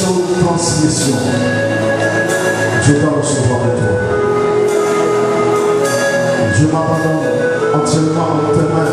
transmission. Je dois recevoir de toi. Je m'abandonne entièrement dans tes mains.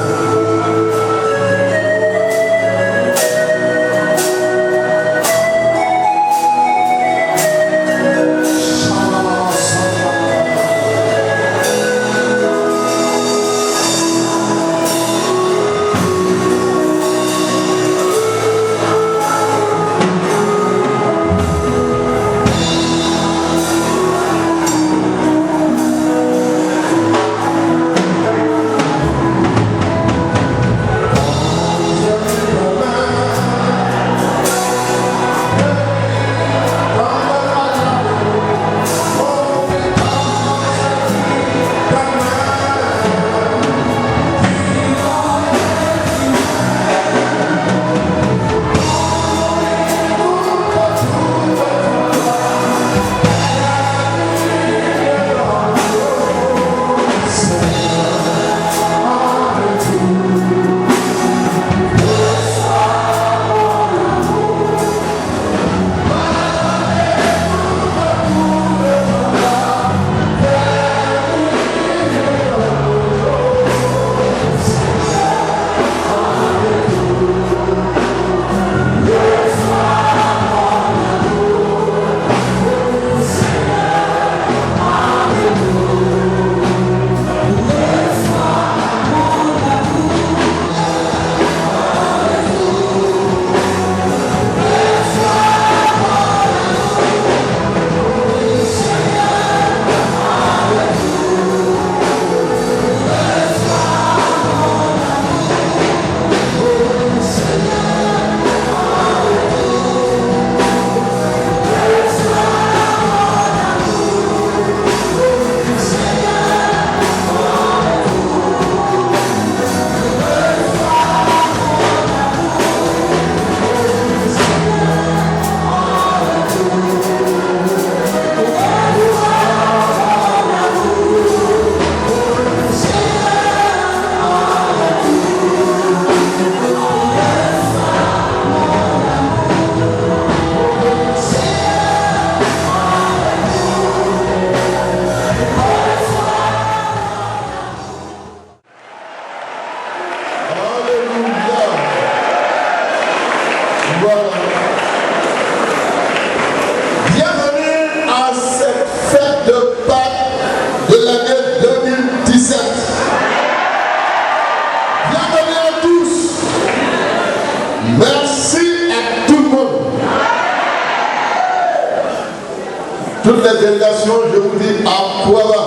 Toutes les délégations, je vous dis à quoi va.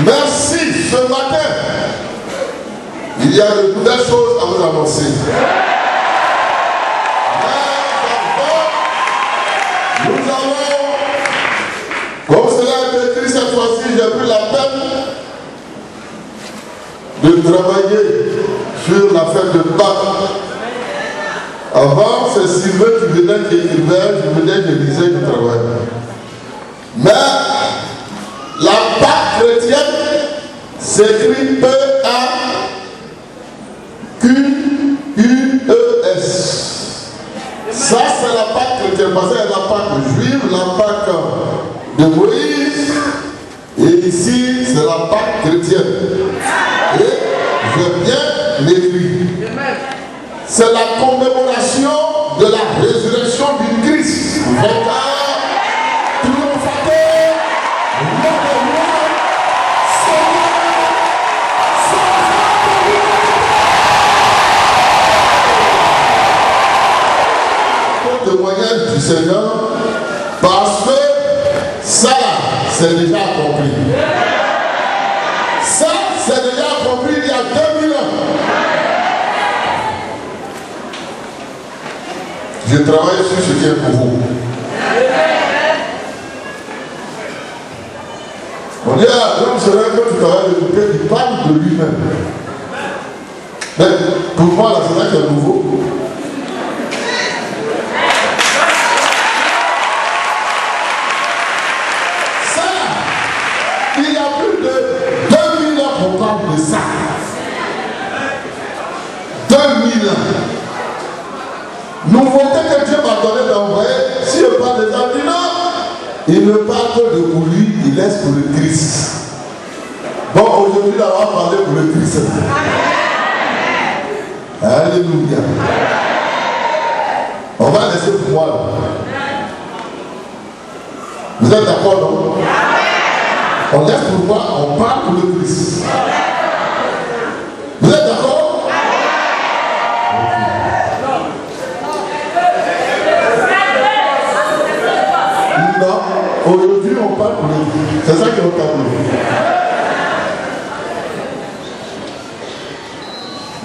Merci ce matin. Il y a de nouvelles choses à vous annoncer. Nous avons, comme cela a été écrit cette fois-ci, j'ai pris la peine de travailler sur la fête de Pâques. Avant, c'est Sylvain qui venait, qui écrivait, je venais, je lisais, je travaillais. Mais la Pâque chrétienne s'écrit P-A-Q-U-E-S. Ça, c'est la Pâque chrétienne, parce que c'est la Pâque juive, la Pâque de Moïse, et ici, c'est la Pâque chrétienne. Et je viens l'écrire. C'est la commémoration de la résurrection du Christ. Vainqueur, triomphateur, roi des rois, Seigneur, sauveur. Témoignage du Seigneur, parce que ça, c'est déjà accompli. Ça, c'est déjà accompli il y a 2000 ans. Je travaille sur ce qui est pour vous. On dit à l'homme serait que tu travailles de côté, il parle de lui-même. Mais pour moi, là, c'est là qu'il y a nouveau. Ça, il y a plus de 2000 ans qu'on parle de ça. 2000 Nouveauté que Dieu m'a donné d'envoyer, si je parle des hommes, non, il ne parle que de pour lui, il laisse pour le Christ. Bon, aujourd'hui, on va parler pour le Christ. Alléluia. On va laisser pour moi. Vous êtes d'accord, non? On laisse pour moi, on parle pour le Christ. Vous êtes d'accord? Non, aujourd'hui on parle pour le Christ. C'est ça qui est au tableau.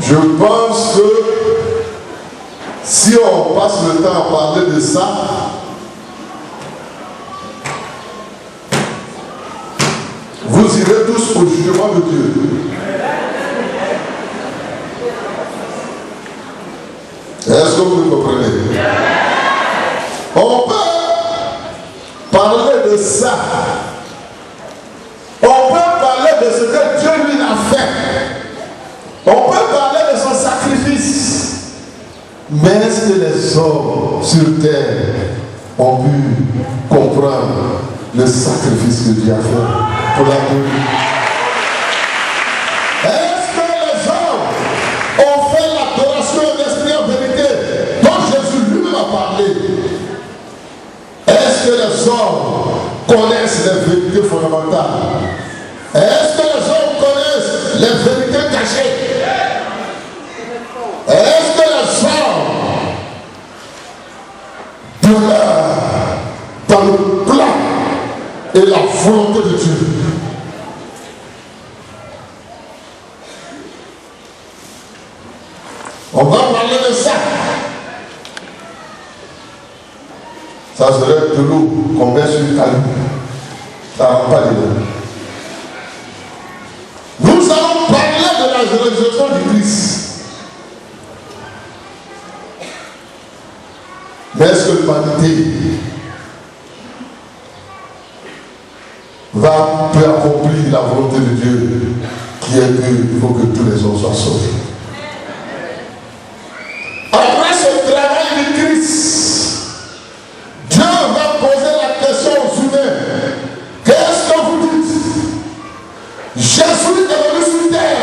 Je pense que si on passe le temps à parler de ça, vous irez tous au jugement de Dieu. Est-ce que vous me comprenez? On peut parler de ça. On peut parler de ce que Dieu lui a fait. On peut parler de son sacrifice. Mais est-ce que les hommes sur terre ont pu comprendre le sacrifice que Dieu a fait pour la vie? Est-ce que les hommes ont fait l'adoration en esprit en vérité dont Jésus lui-même a parlé? Est-ce que les hommes connaissent les vérités fondamentales? Est-ce que les hommes connaissent les vérités cachées? Est-ce que les hommes demeurent dans le plan et la volonté de Dieu? On va parler de ça. Ça serait de l'eau qu'on met sur le talus. Ça ne rentre pas dedans. Nous allons parler de la résurrection du Christ. Mais est-ce que l'humanité peut accomplir la volonté de Dieu qui est qu'il faut que tous les hommes soient sauvés? Après ce travail du Christ, Dieu va poser la question aux humains. Qu'est-ce que vous dites? Jésus est venu sur terre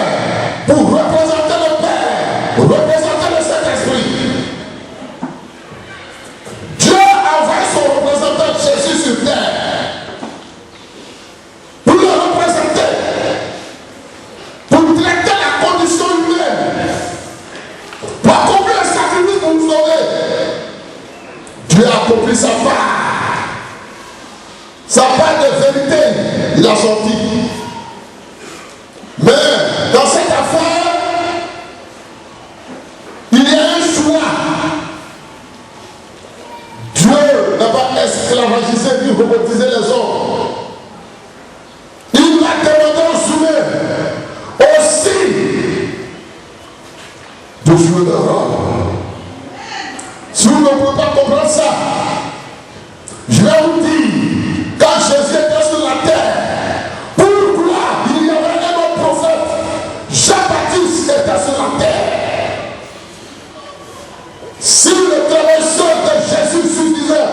pour représenter le Père, pour représenter le Saint-Esprit. Dieu a envoyé son représentant Jésus sur terre pour le représenter, pour traiter la condition humaine, pour accomplir le sacrifice pour nous sauver. Dieu a accompli sa part de vérité, il a sorti. Mais dans cette affaire, il y a un choix. Dieu n'a pas esclavagisé ni robotisé les hommes. Il a demandé aux humains aussi de jouer leur rôle. Si vous ne pouvez pas comprendre ça, je vais vous dire, quand Jésus était sur la terre, pourquoi il y avait un autre prophète? Jean-Baptiste était sur la terre. Si le travail seul de Jésus suffisait,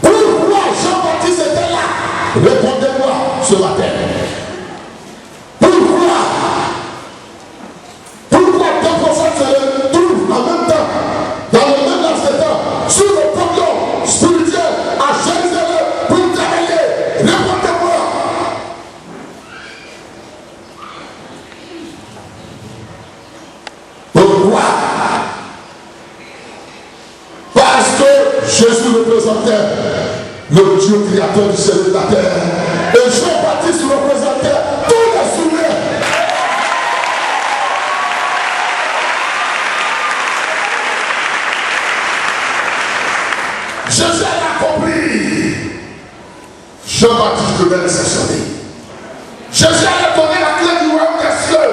pourquoi Jean-Baptiste était là? Répondez-moi ce matin. Pourquoi deux prophètes se trouvent en même temps, dans le même laps de temps, sur le podium spirituel à Jérusalem pour travailler? Répondez-moi. Pourquoi? Parce que Jésus représentait le Dieu créateur du ciel et de la terre. Et Jean-Baptiste représentait tous les humains. Jésus a accompli. Jean-Baptiste devait l'exceptionner. Jésus a donné la clé du royaume des cieux.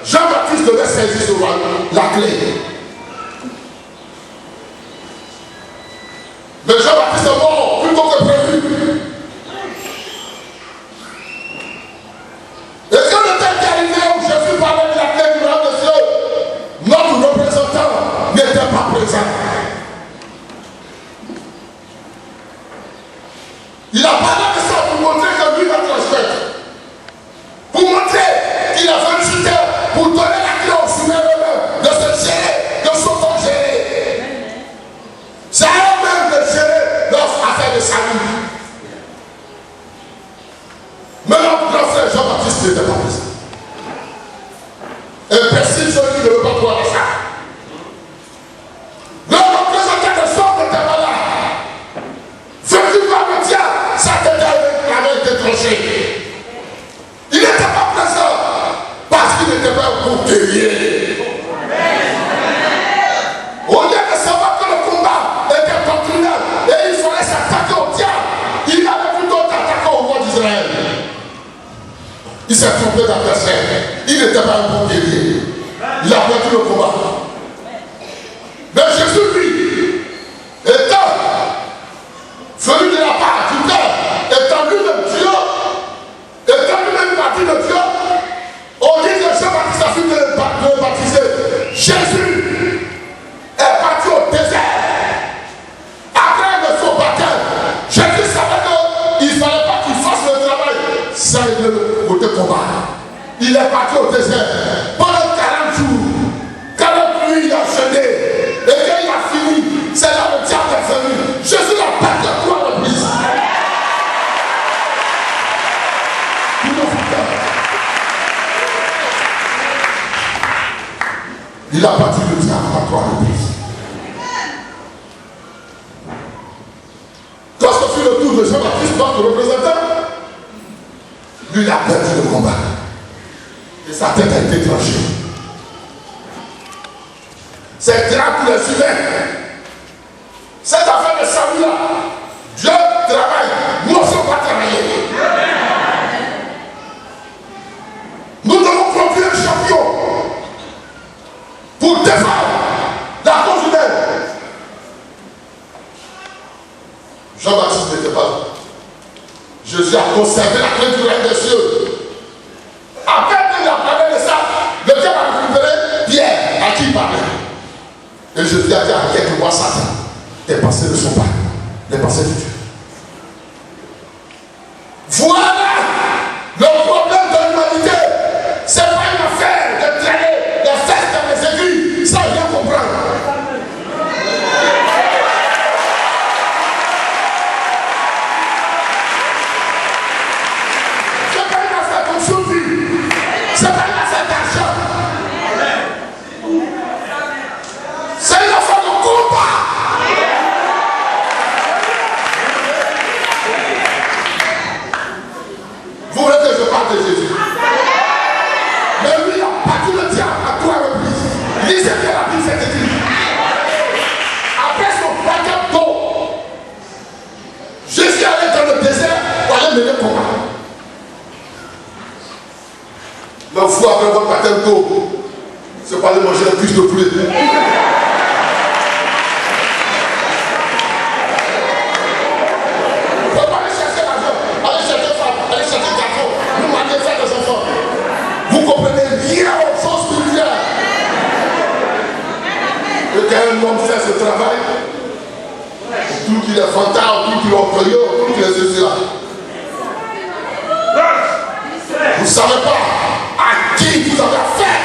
Jean-Baptiste devait saisir la clé. Mais Jean-Baptiste est mort plus tôt que prévu. Et quand le temps est arrivé où Jésus parlait de la clé du royaume des cieux, notre représentant s'est trompé d'adversaire. Il n'était pas un bon guerrier. Il a perdu le combat. Mais Jésus, lui, étant venu de la part du Père, étant lui-même Dieu, étant lui-même une partie de Dieu, on dit que Jean-Baptiste a fini de le baptiser. Jésus est parti au désert. Après le faux baptême, Jésus savait qu'il ne fallait pas qu'il fasse le travail. Ça, il est le côté combat. Il est parti au désert. Pendant 40 jours, 40 nuits, il a jeûné. Et quand il a fini, c'est là le diable est venu. Jésus n'a pas de quoi de plus. Il a battu le diable à 3 reprises. Quand ce fut le tour de Jean-Baptiste, notre représentant, lui, il a perdu le combat. Et sa tête a été tranchée. C'est grave pour les humains. Cette affaire de salut-là, Dieu travaille, nous ne sommes pas travailler. Nous devons produire un champion pour défendre la cause humaine. Jean-Baptiste n'était pas là. Jésus a conservé la clé du règne des cieux. Après qu'il a parlé de ça, le diable a récupéré Pierre, à qui il parlait. Et Jésus a dit à quelques mois Satan, les pensées ne sont pas les pensées de Dieu. Voilà le problème de l'humanité. Ce n'est pas une affaire de traîner les fesses dans les aiguilles sans rien comprendre. Ce n'est pas une affaire de survie. Ce n'est pas une affaire d'argent. C'est une affaire de combat. Vous voulez que je parle de Jésus? Mais lui, il a battu le diable à 3 reprises. Lisez bien la Bible, c'est écrit. Après son baptême d'eau, Jésus allait dans le désert pour aller mener le combat. Mais vous, après votre baptême d'eau, c'est pas aller manger la cuisse de poulet. Vous comprenez rien aux choses spirituelles. Et quand un homme fait ce travail, tout qu'il est fantard, tout qu'il est orgueilleux, tout qu'il est ceci là. Vous ne savez pas à qui vous avez affaire.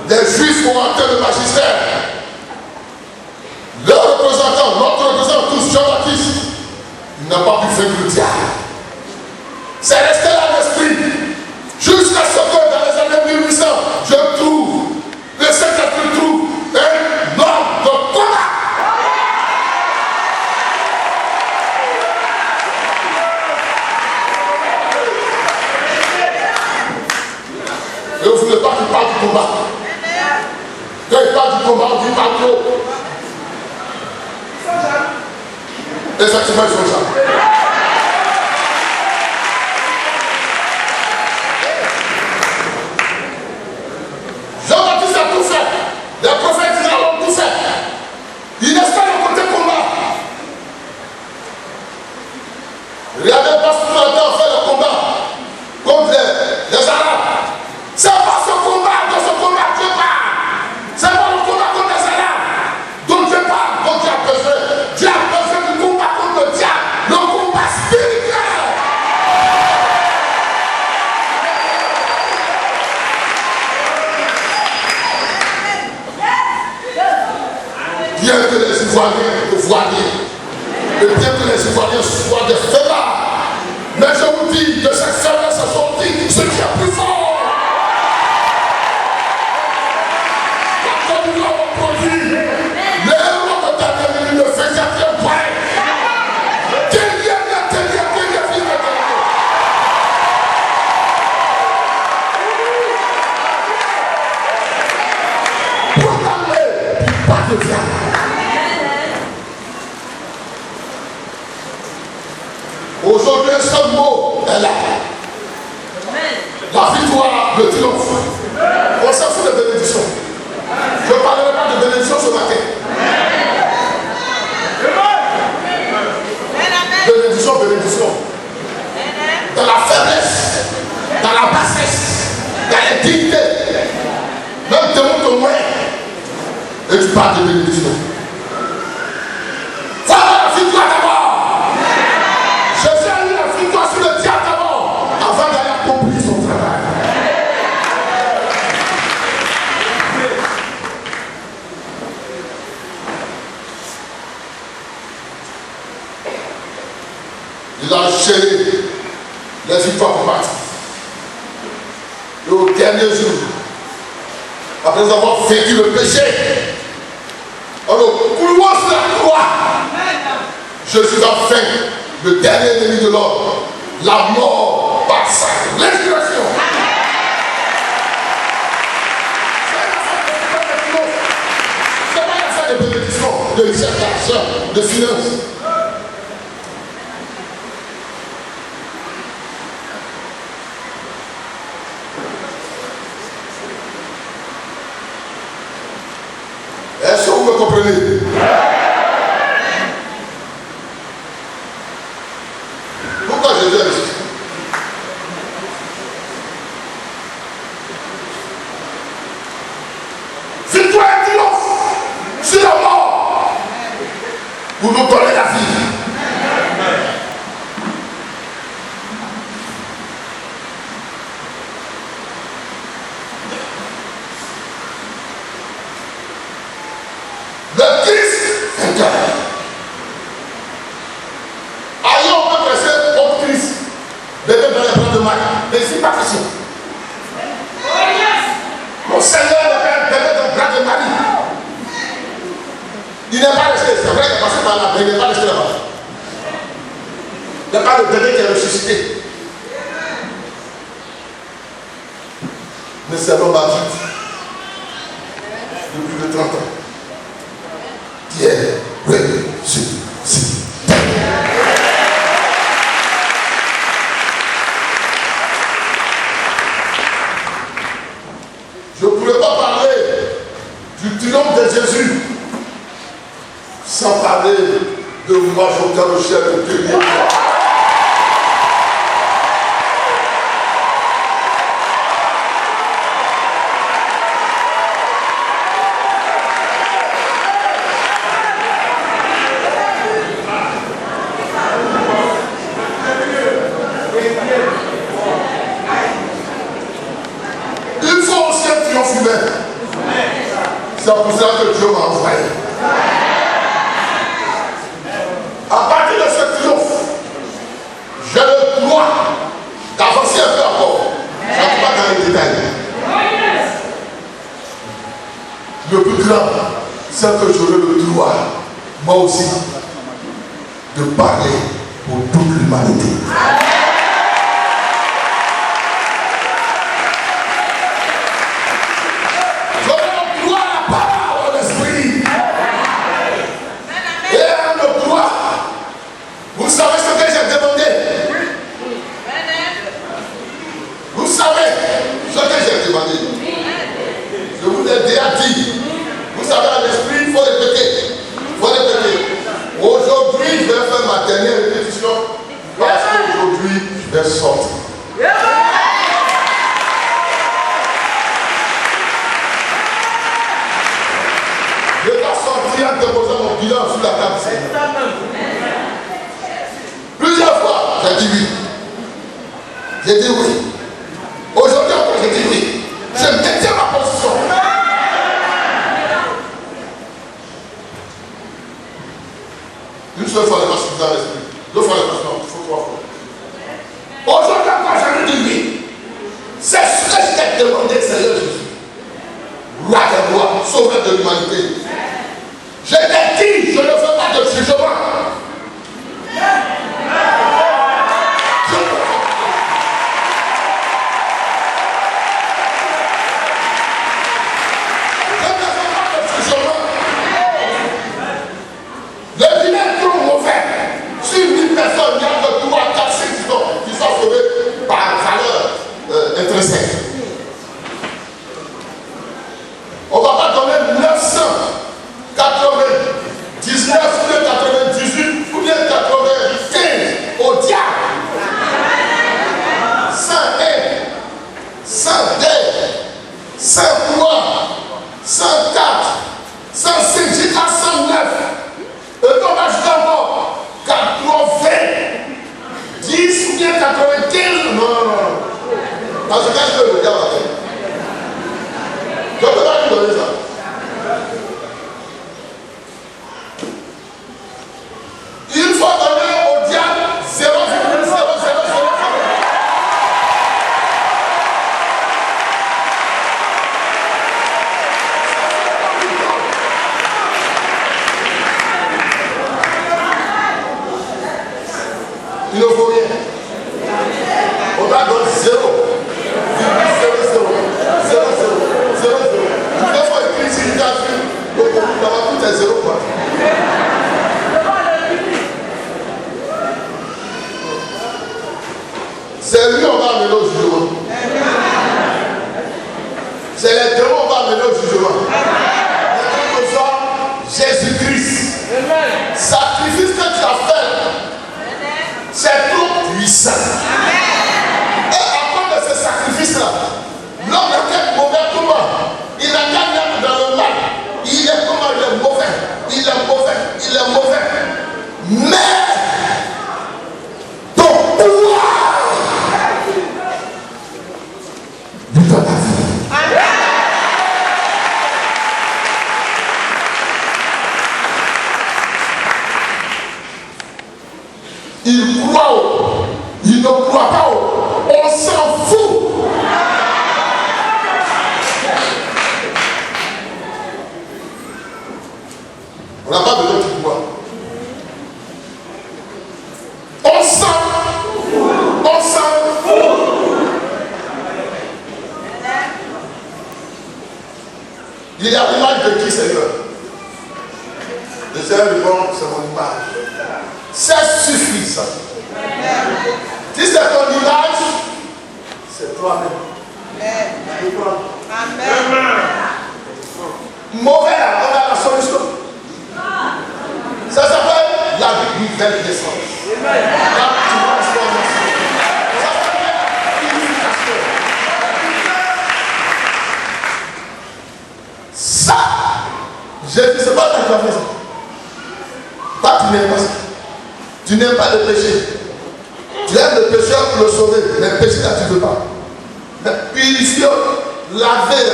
Les Juifs ont atteint le magistère. Le représentant, notre représentant tous, Jean-Baptiste, il n'a pas pu faire le diable. C'est resté là l'esprit. Jusqu'à ce que dans les années 1800, je trouve, le Saint-Esprit trouve un homme de combat. Et vous ne voulez pas qu'il parle du combat. Quand il parle du combat, on dit pas trop. Effectivement, ils sont ça. Jean-Baptiste a tout fait. Les prophètes ont tout fait. Il n'est pas le côté combat. Regardez pas ce qu'on a fait le combat contre les Arabes. C'est pas ce combat, dans ce combat Dieu parle. C'est pas le combat contre les Arabes dont Dieu parle, dont Dieu a besoin. Dieu a besoin du combat contre le diable, le combat spirituel. Bien que les Ivoiriens le voient bien, et bien que les Ivoiriens soient des faiblards, mais je vous dis, de cette faiblesse se sortit ce qui est plus fort. Comme nous l'avons produit, les héros de Daniel, le 24e point. Proclamez Aujourd'hui, un seul mot est là. La victoire, le triomphe. On s'en fout de bénédiction. Je ne parlerai pas de bénédiction ce matin. Bénédiction, bénédiction. Dans la faiblesse, dans la bassesse, dans l'indignité, même te montre moins. Et tu parles de bénédiction. Faut avoir la victoire d'abord. Jésus a eu la victoire sur le diable d'abord, avant d'aller accomplir son travail. Il a géré les victoires combattues. Et au dernier jour, après avoir vaincu le péché, alors, couloir sur la croix, Jésus a vaincu le dernier ennemi de l'homme, la mort par sa résurrection. C'est pas une affaire de bénédiction, de richesse, d'argent, de finances. Est-ce que vous me comprenez? Pourquoi Jésus est ici? Victoire et triomphe sur la mort pour nous donner la vie. Le Christ vainqueur. Ailleurs, on peut presser contre Christ. Bébé dans les bras de Marie. Mais c'est pas facile. Mon Seigneur est bébé dans les bras de Marie. Il n'est pas resté. C'est vrai qu'il est passé par là, mais il n'est pas resté là-bas. Il n'y a pas de bébé qui est ressuscité. Mais c'est l'homme adulte. Depuis plus de 30 ans. Qui est ressuscité. Je ne pourrais pas parler du triomphe de Jésus sans parler de moi, Jocarochel de Dieu. C'est pour ça que Dieu m'a envoyé. À partir de ce triomphe, j'ai le droit d'avancer un peu encore. Je ne vais pas dans les détails. Le plus grand, c'est que j'aurai le droit, moi aussi, de parler pour toute l'humanité. Vous savez ce que j'ai demandé? Vous savez ce que j'ai demandé? Je vous l'ai déjà dit. Vous savez, à l'esprit, il faut répéter. Il faut répéter. Aujourd'hui, je vais faire ma dernière répétition parce qu'aujourd'hui, je vais sortir. Je vais sortir en déposant mon bilan sur la table. Plusieurs fois, j'ai dit oui. J'ai dit oui. Aujourd'hui encore, j'ai dit oui. Je maintiens ma position. Une seule fois, les passes dans l'esprit. Deux fois, les passes, non, il faut trois fois. Aujourd'hui encore, j'ai dit oui. C'est ce que je t'ai demandé, Seigneur Jésus. Roi des rois, sauveur de l'humanité. Je t'ai dit, je ne fais pas de jugement. Les vilains trop mauvais. Sur 1000 personnes, il y a de 3, 4 il ne vaut rien. On va donner 0. 0, 0, 0, 0, 0. Il faut écrire sur une carte. Donc, on va tout à 0 quoi. C'est lui on va amener au jugement. C'est les démons qu'on va amener au jugement. Mais comme ça, Jésus-Christ, sacrifice que tu as fait, c'est trop puissant. Et à cause de ce sacrifice-là, l'homme n'a qu'un mauvais combat. Il n'a qu'à mettre dans le mal. Il est comment il est mauvais. Il est mauvais. Il est mauvais. Mais ton pouvoir lui donne la vie. Il croit, il ne croit pas, on s'en fout. On n'a pas besoin de pouvoir. On s'en fout. Il y a l'image de qui, Seigneur? Le Seigneur répond, c'est mon image. C'est suffisant. Si c'est ton image, c'est toi-même. Amen. Mauvais, on a la solution. Ça s'appelle la nouvelle naissance. La transformation. Ça s'appelle l'unification. Ça, Jésus, c'est pas toi qui as fait ça. Toi, tu n'aimes pas ça. Tu n'aimes pas le péché. Tu aimes le pécheur pour le sauver. Mais le péché là, tu ne veux pas. Mais purifier, laver.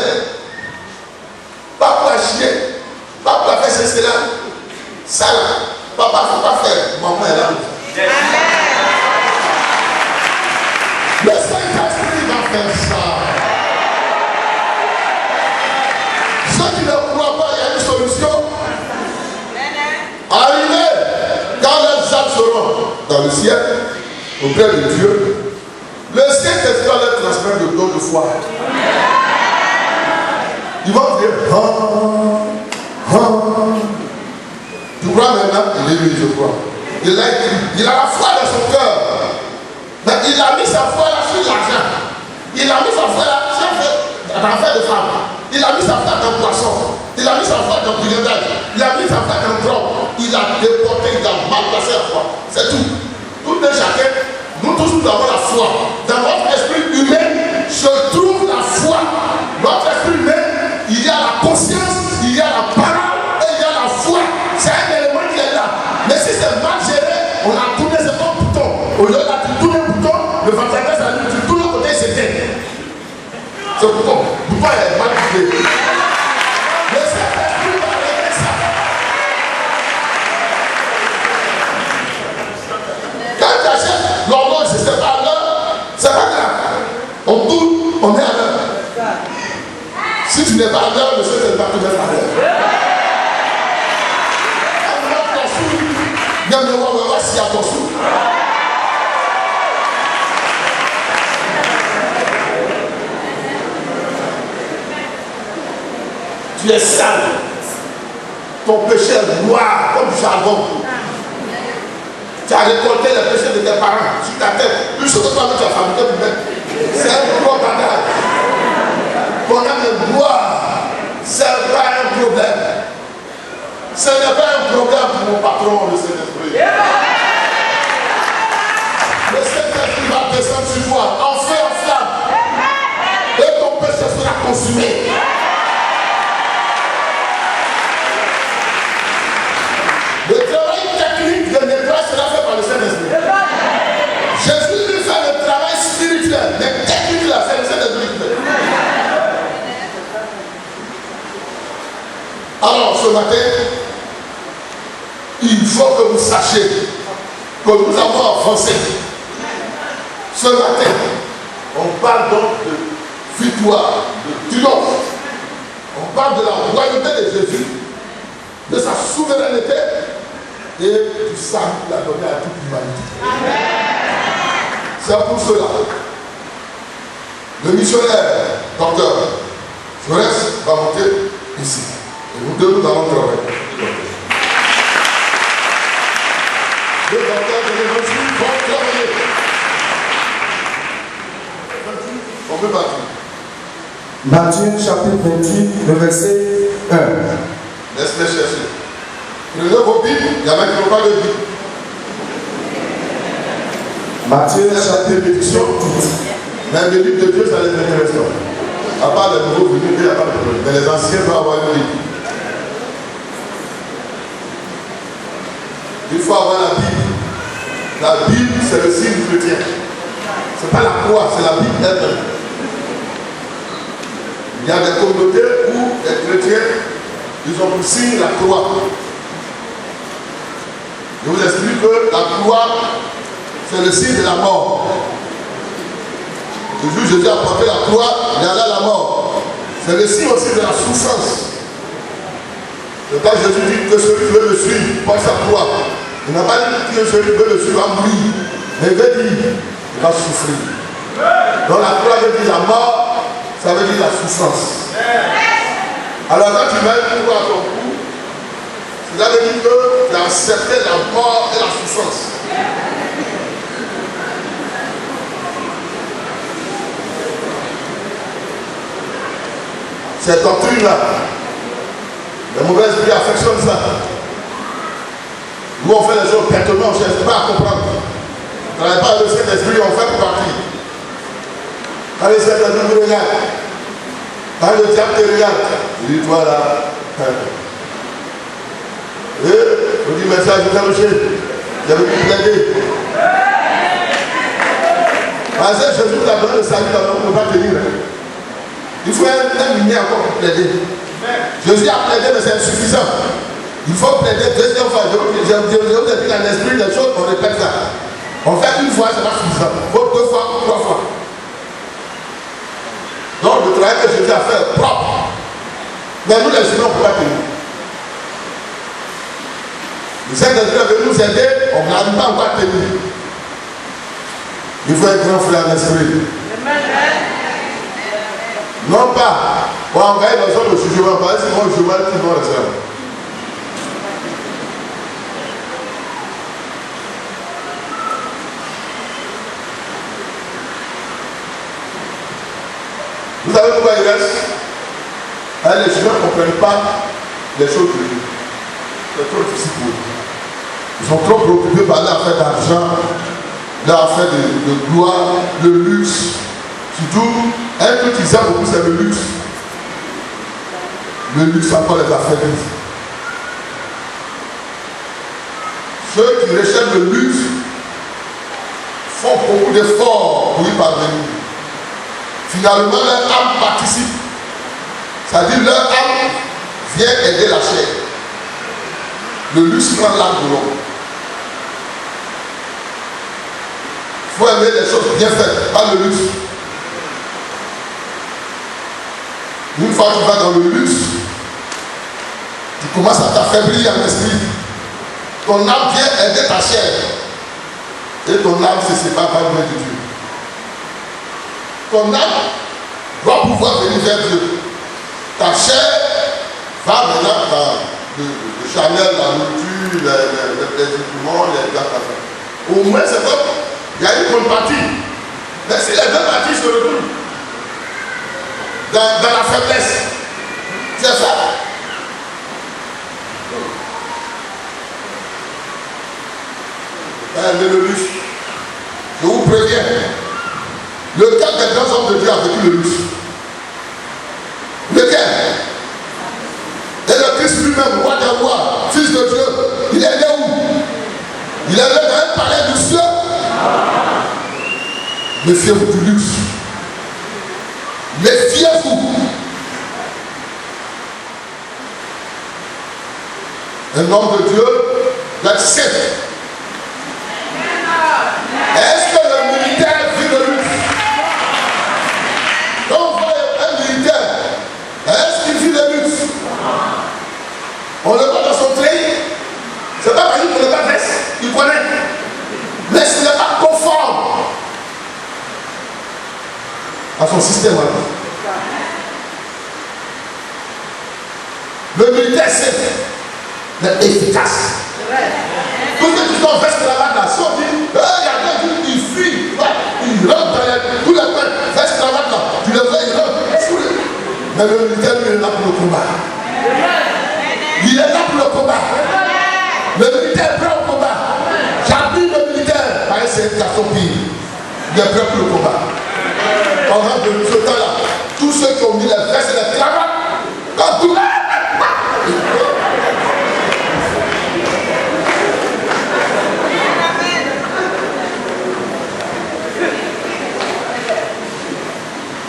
Pas pour chier. Pas pour faire ceci là. Ça là. Papa, il ne faut pas faire. Maman est là. Le Saint-Esprit va faire ça. Ceux qui ne croient pas, il y a une solution. Arrivé, quand les âmes seront dans le ciel, auprès de Dieu, le Saint-Esprit va leur transmettre le don de foi. Ils vont dire, tu crois maintenant? Il dit oui, je crois. Il a écrit, il a la foi dans son cœur. Mais il a mis sa foi là sur l'argent. Il a mis sa foi là sur l'affaire de femme. Il a mis sa foi dans le poisson. Il a mis sa foi dans le brigandage. Il a mis sa foi dans le drap. Il a déporté, il a mal placé la foi. C'est tout. Tout un chacun, nous tous nous avons la foi. Dans votre esprit humain se trouve la foi. Notre esprit humain, il y a la conscience, il y a la parole et il y a la foi. C'est un élément qui est là. Mais si c'est mal géré, on a tourné ce bouton. Au lieu de tourner le bouton, le ventilateur, ça dit, tu tournes le côté, c'est éteint. Ce bouton est mal géré. Mais c'est plus mal ça. Quand tu achètes l'horloge, c'est pas à l'heure, c'est pas grave. On tourne, on est à l'heure. Si tu n'es pas à l'heure, le Seigneur n'est pas tout à l'heure. Même le roi va voir s'il y a ton sou. Tu es sale. Ton péché est noir comme du charbon. Tu as récolté les péchés de tes parents sur ta tête. Une chose que toi-même tu as fabriqué pour mettre. C'est un gros bagage. Ton âme est noire. Ce n'est pas un problème. Ce n'est pas un problème pour mon patron, le Saint-Esprit. Le Saint-Esprit va descendre sur toi, en feu, en flamme. Et ton péché sera consumé. Le travail technique de nettoyage sera fait par le Saint-Esprit. Jésus lui fait le travail spirituel, mais technique là, c'est le Saint-Esprit qui fait. Alors, ce matin, il faut que vous sachiez que nous avons avancé. Ce matin, on parle donc de victoire, de triomphe. On parle de la royauté de Jésus, de sa souveraineté et du salut qu'il a donné à toute l'humanité. Amen. c'est pour cela. Le missionnaire, docteur Flores, va monter ici. Et nous deux, nous allons travailler. Le docteur de l'évangile vont travailler. On peut partir. Matthieu chapitre 28, le verset 1. Laisse-les chercher. Prenez vos Bibles, il y en a qui n'ont pas de Bible. Matthieu C'est la chapitre bénédiction. 28. Mais le livre de Dieu, ça les intéresse pas. À part les nouveaux venus, il n'y a pas de problème. Mais les anciens doivent avoir une Bible. Il faut avoir la Bible. La Bible, c'est le signe chrétien. Ce n'est pas la croix, c'est la Bible elle-même. Il y a des communautés où les chrétiens, ils ont pour signe la croix. Je vous explique que la croix, c'est le signe de la mort. Le jour où Jésus a porté la croix, il y a là la mort. C'est le signe aussi de la souffrance. Le temps Jésus dit que celui qui veut le suivre porte sa croix. Il n'a pas dit que celui qui veut le suivre va mourir. Mais il veut dire qu'il va souffrir. Donc la croix veut dire la mort, ça veut dire la souffrance. Alors quand tu mets une croix à ton cou, cela veut dire que tu as accepté la mort et la souffrance. Cette doctrine-là, le mauvais esprit affectionne ça. Nous on fait les choses bêtement, on ne cherche pas à comprendre. On ne travaille pas avec le Saint-Esprit, on fait pour partir. Quand le Saint-Esprit nous regarde, quand le diable te regarde, il dit toi là. Et on dit merci à Jésus le chef, j'ai venu plaider. Parce que Jésus nous a donné le salut, on ne peut pas tenir. Il faut un millier encore pour plaider. Jésus a plaidé, mais c'est insuffisant. Il faut plaider deuxième fois. Je vous ai dit dans l'esprit des choses, on répète ça. On fait une fois, c'est pas suffisant. Il faut 2 fois, 3 fois. Donc le travail que Jésus a fait est propre. Mais nous les humains, on ne peut pas tenir. Le Saint-Esprit est venu nous aider, on n'arrive pas encore à tenir. Il faut être grand frère d'esprit. Non pas, on va envoyer dans le jugement, parce que c'est mon jugement qui vont rester là. Vous savez pourquoi il reste? Les humains ne comprennent pas les choses de Dieu. C'est trop difficile pour eux. Ils sont trop préoccupés par l'affaire d'argent, l'affaire de gloire, le luxe. Surtout, un truc qu'ils aiment beaucoup, c'est le luxe. Le luxe encore les affaires. Ceux qui recherchent le luxe font beaucoup d'efforts pour y parvenir. Finalement, leur âme participe. C'est-à-dire leur âme vient aider la chair. Le luxe prend l'âme de l'homme. Il faut aimer les choses bien faites, pas le luxe. Une fois que tu vas dans le luxe, tu commences à t'affaiblir en esprit. Ton âme vient aider ta chair. Et ton âme se sépare par le de Dieu. Ton âme doit pouvoir venir vers Dieu. Ta chair va maintenant dans le Chanel, la nourriture, les équipements, les gars. Au moins, c'est comme il y a une bonne partie. Mais si les deux parties se retrouvent dans la faiblesse, c'est ça. Le luxe. Je vous préviens. Le cas des grands hommes de Dieu a vécu le luxe. Lequel? Et le Christ lui-même, roi des rois, fils de Dieu, il est né où? Il est né dans un palais du ciel. Méfiez-vous du luxe. Méfiez-vous. Un homme de Dieu l'accepte. Est-ce que le militaire vit le luxe? Quand on voit un militaire, est-ce qu'il vit le luxe? On le voit dans son treillis. C'est pas parce qu'il ne connaît pas veste, il connaît. Mais ce n'est pas conforme système. Le militaire c'est efficace. Tous ceux qui sont en veste cravate là, si on dit, il y a quelqu'un qui fuit, il rentre dans tous les coins, veste cravate là, tu le vois, il rentre. Mais le militaire, lui, il est là pour le combat. Il est là pour le combat. Le militaire est prêt au combat. J'appuie le militaire. C'est un garçon pire. Il est prêt pour le combat. En rentre de ce temps-là, tous ceux qui ont mis les vestes et les cravates, quand tout le monde.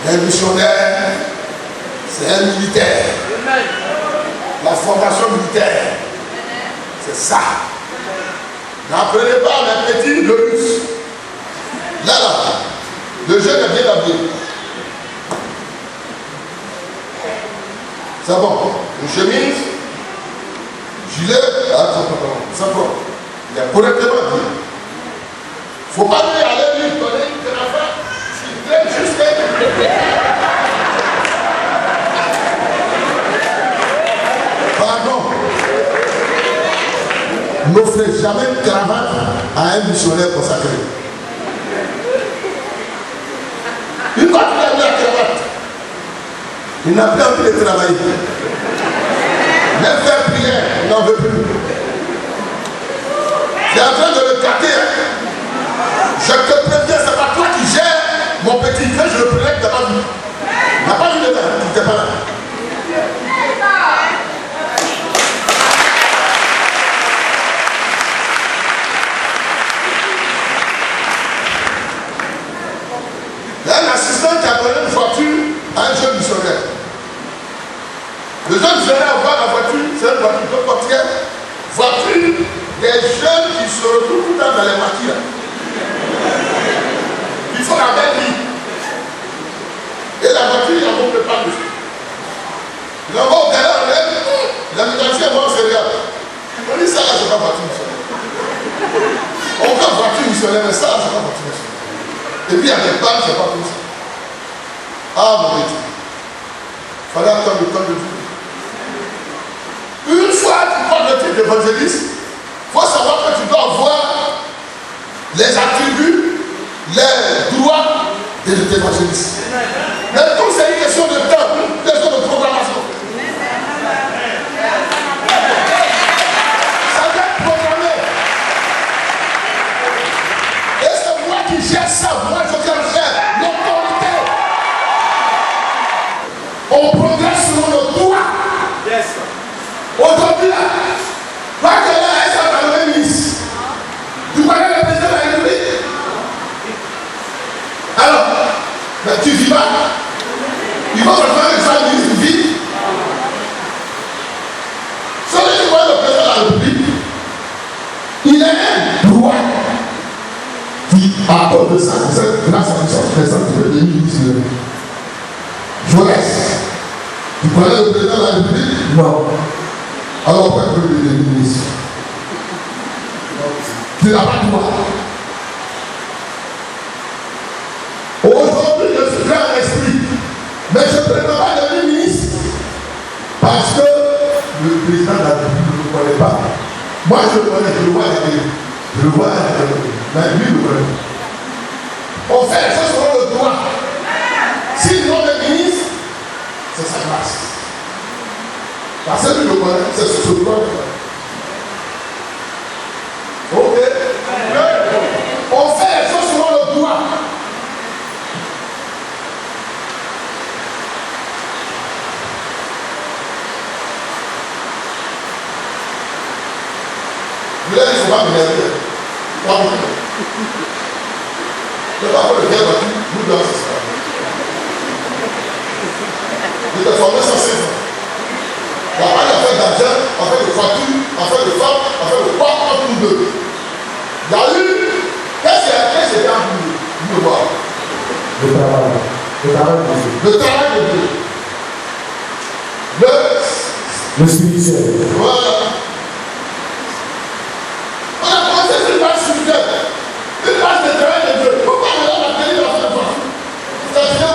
Un missionnaire, c'est un militaire. La formation militaire, c'est ça. N'apprenez pas mes petits de luxe. Là, le jeune est bien habillé. C'est bon. Une chemise, gilet, c'est bon. Il est correctement habillé. Il ne faut pas lui aller lui donner une cravate. Il traîne jusqu'à. Pardon. N'offrez jamais une cravate à un missionnaire consacré. Une fois qu'il a mis la cravate, il n'a plus envie de travailler. Même faire prière, il n'en veut plus. Il est en train de le gâter. Je te préviens, c'est pas toi qui gères mon petit frère, je le préviens que tu n'as pas vu. Il n'a pas vu de temps, tu n'étais pas là. Il y a un assistant qui a donné une voiture à un jeune missionnaire. Le jeune missionnaire voit la voiture, c'est une voiture de portière, voiture des jeunes qui se retrouvent tout le temps dans les maquis. Il faut la belle vie. Et la voiture, il n'en montre pas dessus. Il en va au derrière, la mécanicien va en sérieux. On dit ça là, c'est pas voiture missionnaire. On voit voiture missionnaire, mais ça là, c'est pas voiture missionnaire. Et puis il y a des balles, c'est pas comme ça. Ah mon Dieu. Il fallait attendre le temps de Dieu. Une fois que tu prends le titre d'évangéliste, il faut savoir que tu dois voir les attributs, les droits de l'évangéliste. Mais comme c'est une question de temps, une question de programmation. Ça doit être programmé. Et c'est moi qui gère ça. Moi, je dois faire l'autorité. On progresse selon le droit. Yes. Aujourd'hui, là, toi qui es là, est-ce que tu as le ministre? Tu connais le président de la République? Alors, mais tu ne vis pas. Il faut que le ministre vit. Celui qui connaît le président de la République, il a un droit qui, à cause de ça, grâce à son président de la République, Joël. Tu connais le président de la République? Non. Alors, pourquoi tu peux devenir ministre? Tu n'as pas de droit. Aujourd'hui, je suis grand esprit, mais je ne prétends pas devenir ministre parce que le président de la République ne le connaît pas. Moi, je le connais, je le vois à la télé. Je le vois à la télé. Mais lui, il le connaît. On fait les choses selon le droit. S'il nomme le ministre, c'est sa grâce. Parce que lui le connaît, c'est ce droit. Ok. On fait les choses selon le droit. Là, il ne faut pas me regarder. Pas beaucoup. Je ne vais pas le bien battu, nous dans ce stade. Je t'ai formé 105 ans. On va pas faire d'argent, on fait de voiture, on fait de femme, on fait de quoi entre nous deux. Il y a eu, qu'est-ce qu'il y a pour nous voir? Le travail. Le travail de Dieu. Le travail de Dieu. Le spirituel. Voilà. On a commencé sur une base spirituelle. Une base de travail de Dieu. Pourquoi on a la télé dans cette voiture? C'est bien.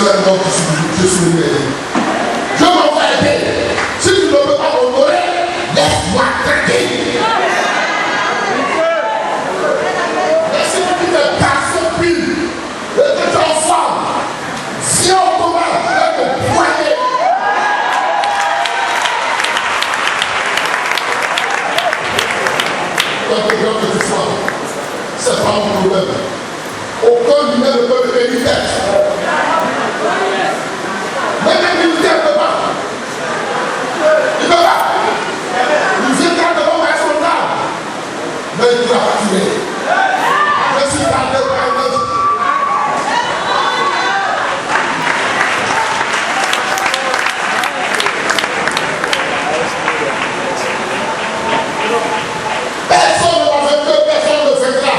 un homme je suis venu aider. Je m'en vais aider. Si tu ne peux pas m'honorer, laisse-moi traiter. Et si tu te casses au pile, et que tu en femme, viens au combat, je vais te poigner. Quelque grand que tu sois, c'est pas mon problème. Aucun humain ne peut me payer une tête. Même un militaire ne peut pas. Il ne peut pas. Il viendra devant ma sondage. Mais il doit pas tuer. Je suis gardé par un autre. Personne ne va faire que personne ne fait ça.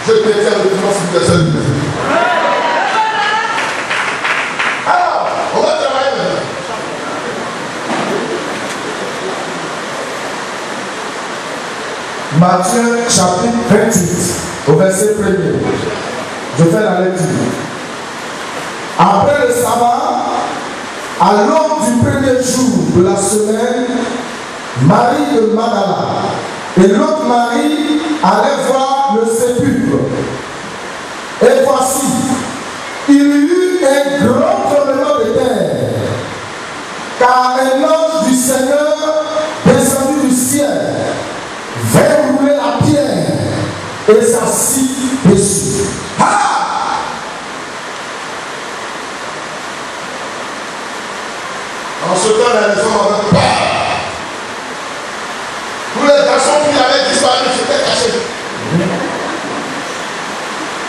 Je détiens le dimanche de personne. Alors, on va travailler maintenant. Matthieu chapitre 28, au verset 1er. Je fais la lecture. Après le sabbat, à l'aube du premier jour de la semaine, Marie de Magdala et l'autre Marie allaient voir le sépulcre. Et voici, il y eut un grand tremblement de terre, car un ange du Seigneur descendu du ciel vint rouler la pierre et s'assit dessus. En ce temps, la maison avait peur. Tous les garçons qui avaient disparu s'étaient cachés.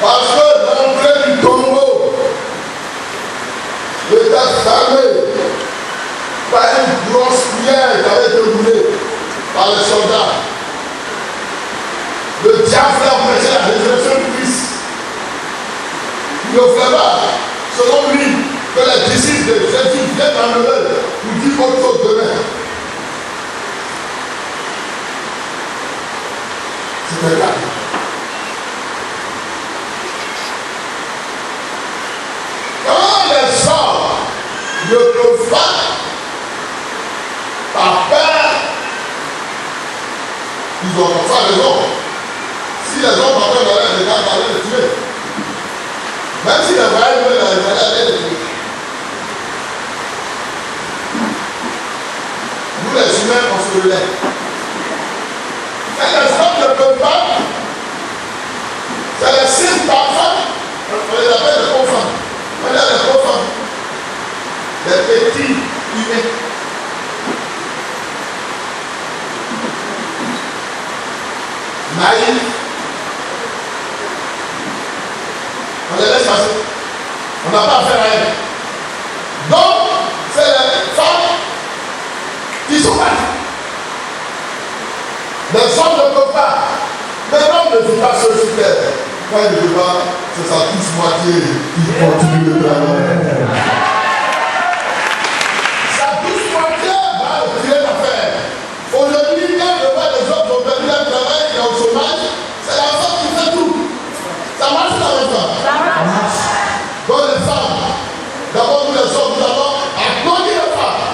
Parce que l'entrée du tombeau était fermée par une grosse pierre qui avait été roulée par les soldats. Le diable voulait empêcher la résurrection du Christ. Il ne voulait pas, selon lui, que les disciples de Jésus viennent enlever pour dire autre chose demain. C'était là. Quand les gens ne peuvent pas, par peur, ils ont pas raison. Si les gens parlent dans l'air, les gars allaient les tuer. Même si les voyageurs veulent aller les tuer. Nous les humains, on se relève. Et les hommes ne peuvent pas. C'est les signes parfois. On les appelle les enfants. On les appelle les enfants. Les petits humains. Naïfs. On les laisse passer. On n'a pas affaire à elles. Donc, c'est les femmes qui sont parties. Les hommes ne peuvent pas. Mais l'homme ne vit pas seul sur terre. Quand il ne veut pas, c'est sa douce moitié qui continue le travail. Sa douce moitié va tirer l'affaire. Aujourd'hui, quand je vois les hommes qui ont perdu leur travail et au chômage, c'est la femme qui fait tout. Ça marche la même temps. Ça marche. Donc les femmes, d'abord nous les hommes, nous avons applaudi les femmes.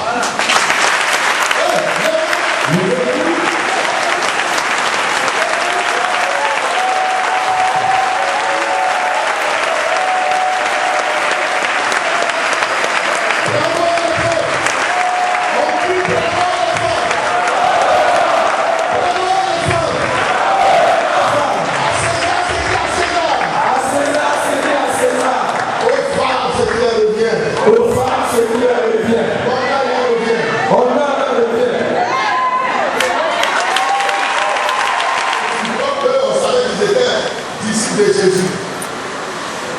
De Jésus.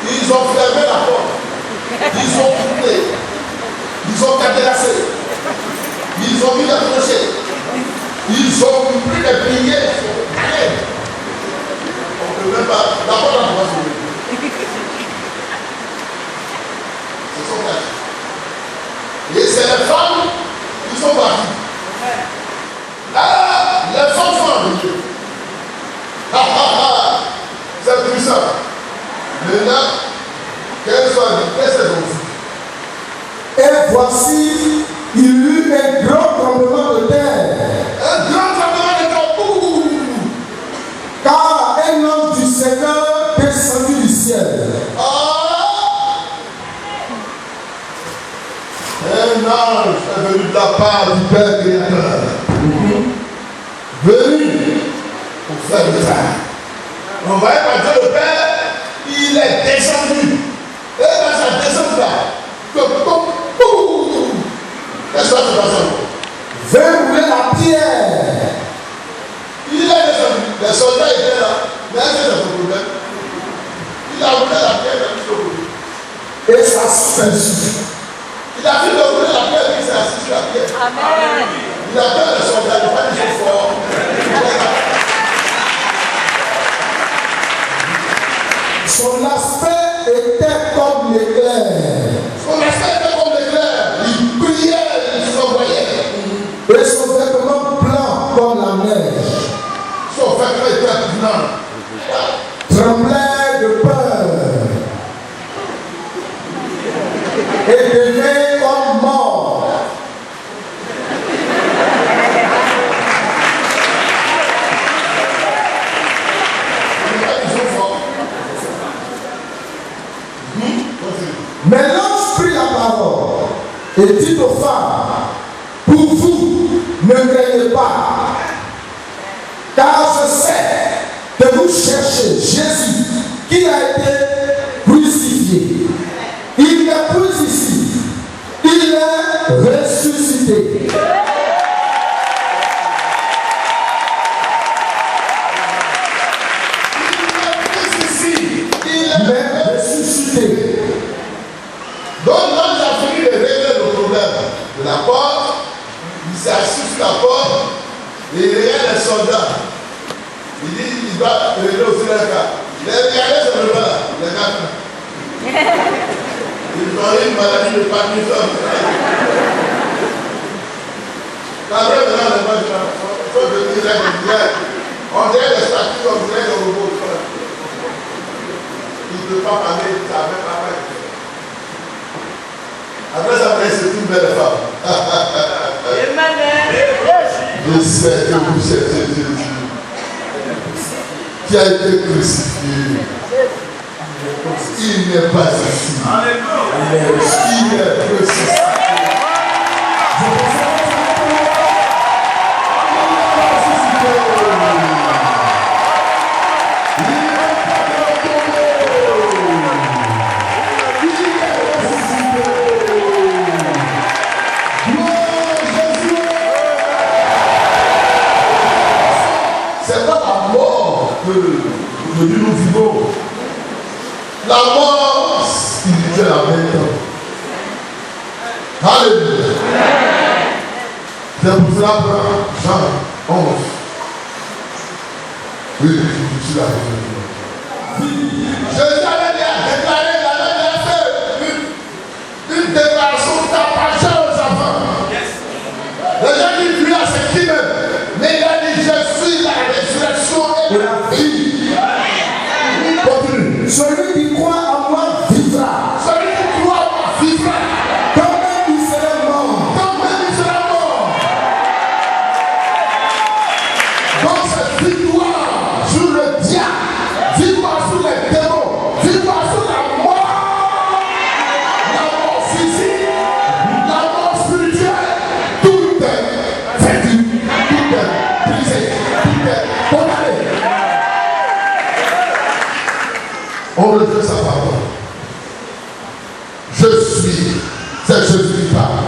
Ils ont fermé la porte. Ils ont coupé. Ils ont cadenassé. Ils ont mis des crochets. Ils ont pris des billets. On ne peut même pas. D'abord, on va se Ce sont cachés. Et c'est les femmes qui sont parties. Ah, les femmes sont arrivées. Créateur, venu pour faire le travail. On va par Dieu le Père, il est descendu. Et dans sa descente là, qu'est-ce qui se passe encore? Veut rouler la pierre. Il est descendu. Les soldats étaient là. Mais est-ce que c'est son problème? Il a roulé la pierre dans le problème. Et ça s'insuffle. Il a fait de rouler la pierre et il s'est assis sur la pierre. Amen. Il a peur des soldats, il n'a pas dit trop fort. Son aspect était comme l'éclair. Son aspect était comme l'éclair. Il brillait, il s'envoyait. Et son vêtement blanc comme la neige. Son vêtement était blanc. Tremblait de peur. Et devait comme mort. Mais l'ange prit la parole et dit aux femmes, pour vous, ne craignez pas, car je sais que vous cherchez Jésus qui a été crucifié. Il n'est plus ici, il est ressuscité. Il est ressuscité. Donc l'ange a fini de régler le problème de la porte. Il s'est assis sur la porte et il regarde les soldats. Il dit il va régler aussi les cas. Les regardez sur le bas, les gars. Ils ont eu une maladie de Parkinson. Après maintenant, les gens il faut que tu dirais on dirait des statues, on dirait des robots. Il ne peut pas parler, ça ne même pas parler. Après ça, c'est une belle femme. Je sais que vous cherchez Jésus qui a été crucifié. Il n'est pas ici. Il est crucifié. Aujourd'hui nous vivons la mort spirituelle en même temps. Alléluia. C'est pour cela que Jean 11. Oui, je suis là. Jésus avait déclaré une déclaration d'appartient aux enfants. Les gens qui lui à ce qui même. Mais il a dit, je suis la résurrection et la vie. Celui qui croit en moi vivra. Celui qui croit en moi vivra. Quand même il sera mort. Quand même il sera mort. Donc cette victoire sur le diable, victoire sur les démons, victoire sur la mort physique, la mort spirituelle, tout est vaincu, tout est brisé, tout est condamné. On refait sa parole. Je suis, c'est Jésus qui parle.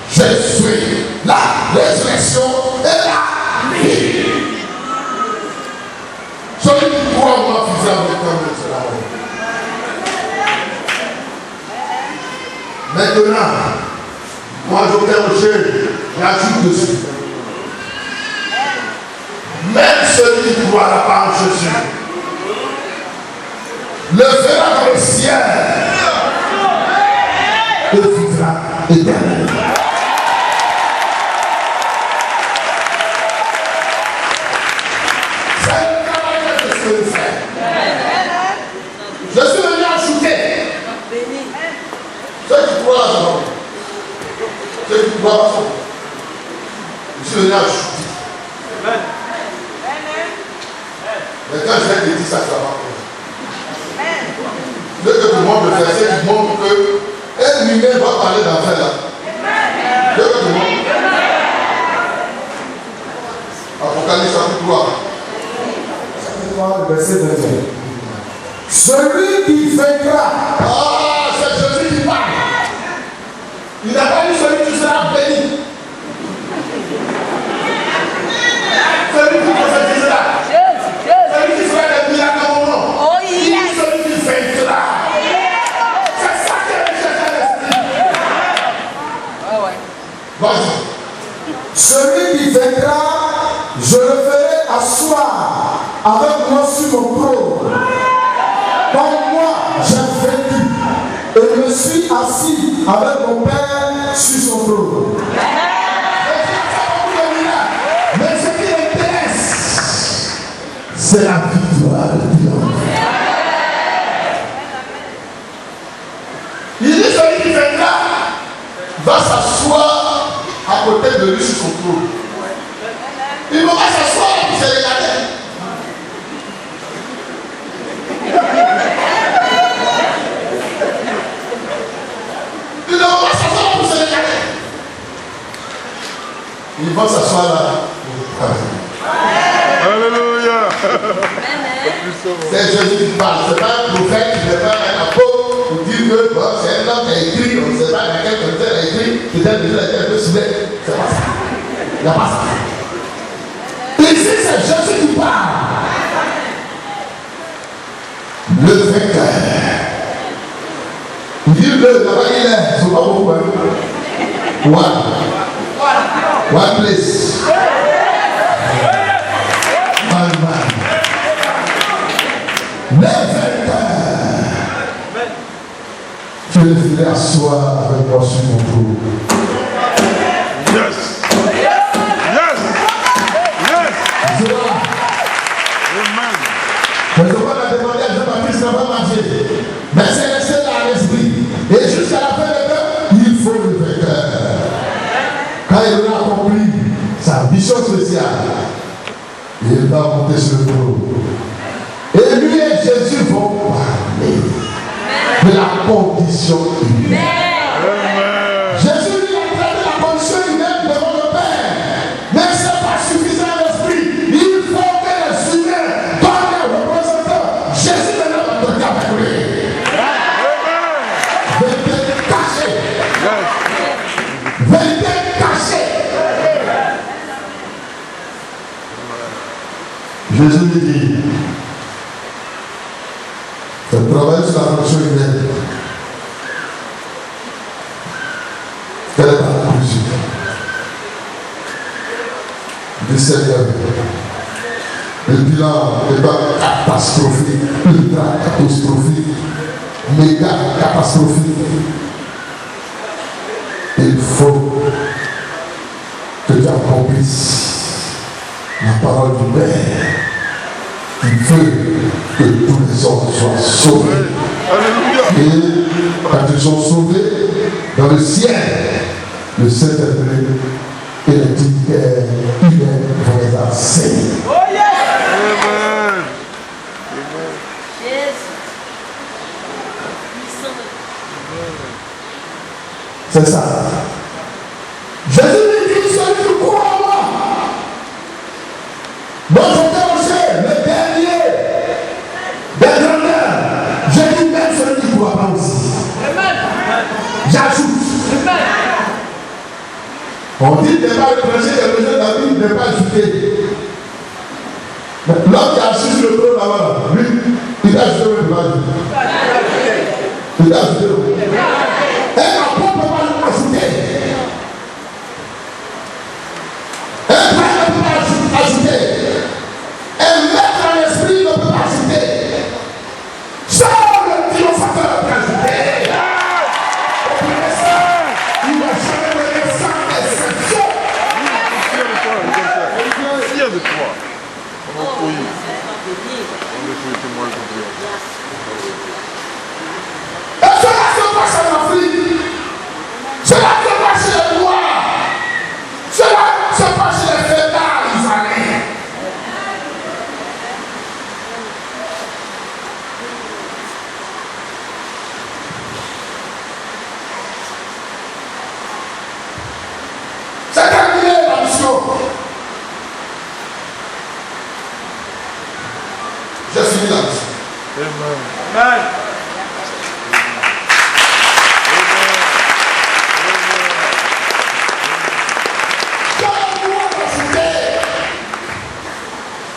Je suis la résurrection et la vie. Celui qui croit en moi vivra avec moi de cela. Maintenant, moi je vais rocher, j'ajoute dessus. Même celui qui croit la parole de Jésus le fera dans le ciel et vivra éternellement. C'est le travail que je suis venu faire. Je suis venu ajouter. Ceux qui croient là, ceux qui croient là, je suis venu ajouter. Mais quand je viens de dire ça, ça va. Ce que tout le monde le verset qui montre que un humain va parler d'affaires là. Ce que tout le monde. 23, verset 21. Celui qui vaincra. Ah, c'est Jésus qui parle. Il n'a pas dit celui qui sera béni. Celui qui prophétisera. Celui qui fera des miracles à mon nom. Il dit celui qui vaincra. C'est ça qui est recherché à l'esprit. Vas-y. Celui qui vaincra, je le ferai asseoir avec moi sur mon trône. Comme moi, j'ai vaincu et me suis assis avec mon Père sur son trône. Mais ce qui m'intéresse, c'est la victoire de Dieu. Il dit celui qui vaincra va s'asseoir à côté de lui sur son trône. Il ne va pas s'asseoir et se regarder. Il ne va pas s'asseoir pour se regarder. Il va s'asseoir là. Alléluia. C'est Jésus qui parle. Ce n'est pas un prophète, ce n'est pas un apôtre pour dire que bon, c'est un homme qui a écrit, on ne sait pas lequel quelqu'un a écrit, peut-être que Dieu a été un peu souverain. C'est pas ça. Il n'y a pas ça. Ici, c'est Jésus qui parle. Le vainqueur. Il dit le, là-bas il est, c'est pas beaucoup. One place. One man. Le vainqueur. Tu le ferais asseoir avec moi sur mon trône. Yes. Yes. Yes. Amen. Mais on va la demander à Jean-Baptiste, ça va marcher. Mais c'est resté là à l'esprit. Et jusqu'à la fin de l'heure, il faut le vainqueur. Quand il aura accompli sa mission spéciale, il va monter sur le trône. Et lui et Jésus vont parler de la condition humaine. Jésus lui a traité la condition humaine devant le Père. Mais ce n'est pas suffisant à l'esprit. Il faut que les humains donnent les représentants. Jésus maintenant va traiter avec lui. Vérité cachée. Vérité cachée. Jésus lui dit, faites travailler sur la condition humaine. Quelle est ta conclusion? Le Seigneur, le bilan n'est pas catastrophique, ultra catastrophique, méga catastrophique. Il faut que tu accomplisses la parole du Père. Il veut que tous les hommes soient sauvés. Alléluia. Et quand ils sont sauvés, dans le ciel, le Saint-Esprit et le dignitaire humain vont les enseigner. Amen. C'est ça. Jésus lui dit, celui qui croit en moi, dont j'étais le dernier des grandeurs, je dis même celui qui ne croit pas aussi. J'ajoute. On dit qu'il n'est pas le prêcher des besoins de la Bible, il n'est pas ajouté. L'homme qui a assis sur le trône là-bas, lui, il a ajouté le village. Il a ajouté le village. Et l'apôtre ne peut pas ajouter. Un frère ne peut pas ajouter. Un maître en esprit ne peut pas ajouter. Seul le triomphateur peut ajouter. Il ne va jamais venir sans exception. Fier de toi. On va fouiller. On va fouiller témoin de Dieu. Et cela se passe en Afrique. Cela se passe chez les Noirs. Cela se passe chez les fêtards israéliens. C'est terminé la mission. Je Amen.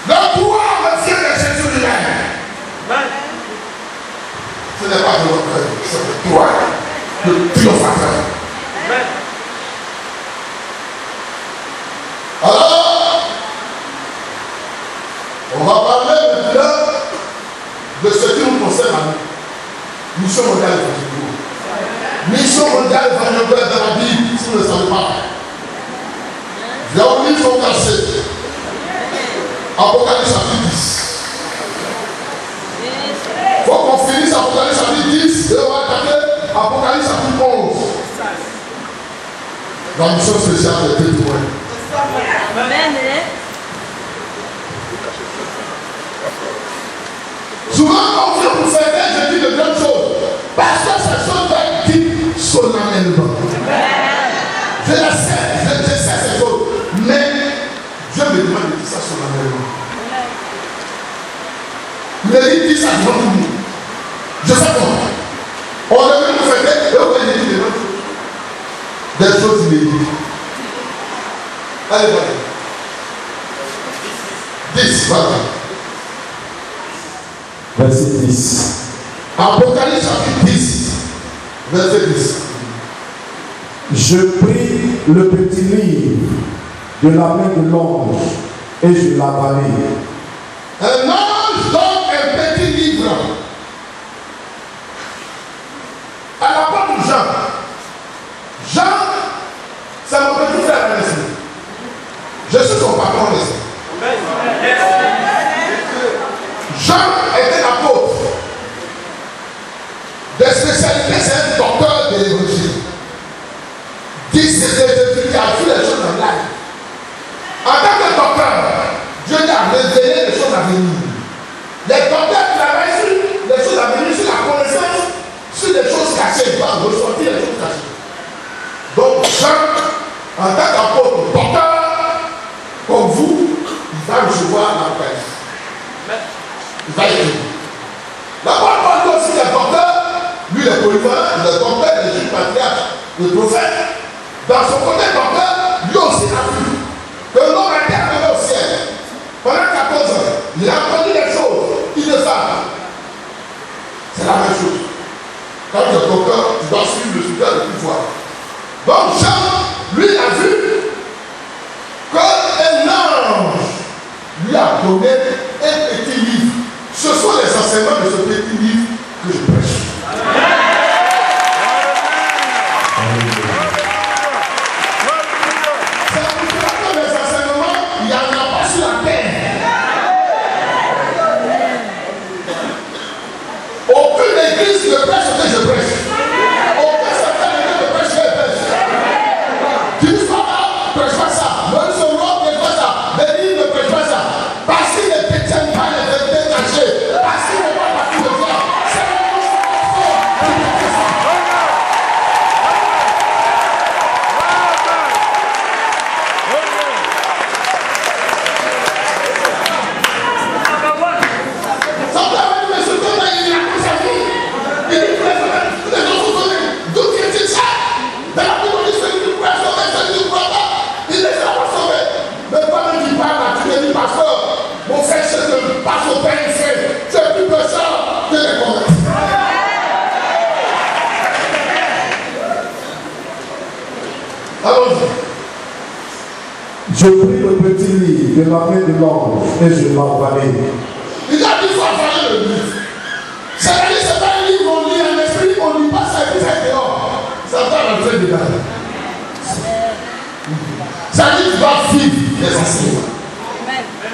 Le pouvoir me vient de Jésus lui-même. Ce n'est pas de l'orgueil, c'est le pouvoir de triomphateur. Alors, on va parler maintenant de ce qui nous concerne à nous. Mission mondiale évangélique. Mission mondiale évangélique de la Bible, si vous ne le savez pas. Il y a un livre caché. Apocalypse chapitre 10. Il faut qu'on finisse Apocalypse chapitre 10 et on va attaquer Apocalypse chapitre 11. La mission spéciale des témoins. Souvent, quand on vient pour certains, je dis de grandes choses. Parce que ces choses doivent être dites solennellement. Je le sais, je sais ces choses. Mais Dieu me demande de dire ça solennellement. Il dit ça devant tout le monde. Je sais comment. On devait nous faire et on va dire des choses inédites. Allez, voilà. 10, voilà. Verset 10. Apocalypse chapitre 10, verset 10. Je pris le petit livre de la main de l'ange et je l'avalai. Un ange donne un petit livre à la porte de Jean. Jean, c'est mon petit frère à l'esprit. Je suis son patron à l'esprit. Jean était l'apôtre. De spécialité, c'est un docteur de l'évangile. Disciple de Jésus qui a vu les choses en live. En tant que docteur, Dieu a révélé les choses à venir. Les docteurs travaillent sur les choses à venir, sur la connaissance, sur les choses cachées. Ils doivent ressortir les choses cachées. Donc, Jean, en tant qu'apôtre, docteur, comme vous, il va recevoir la paix. Il va écrire. La parole dit aussi les docteurs, lui, les polyvalents, les docteurs, les juges patriarches, les prophètes. Dans son côté docteur, lui aussi a vu que l'homme a été arrivé au ciel. Pendant 14 ans, il a entendu des choses, il ne savent. C'est la même chose. Quand tu es docteur, tu dois suivre le super de pouvoir. Donc Jean, lui, a vu qu'un ange lui a donné un petit livre. Ce sont les enseignements de ce petit livre que je prêche. Je pris le petit livre de la main de l'ange et je l'avalai. Il a dit qu'il faut avaler le livre. C'est-à-dire que c'est pas un livre, on lit en esprit, on lit pas ça et puis ça est dehors. Ça va rentrer dedans. Ça dit que tu dois vivre les enseignements.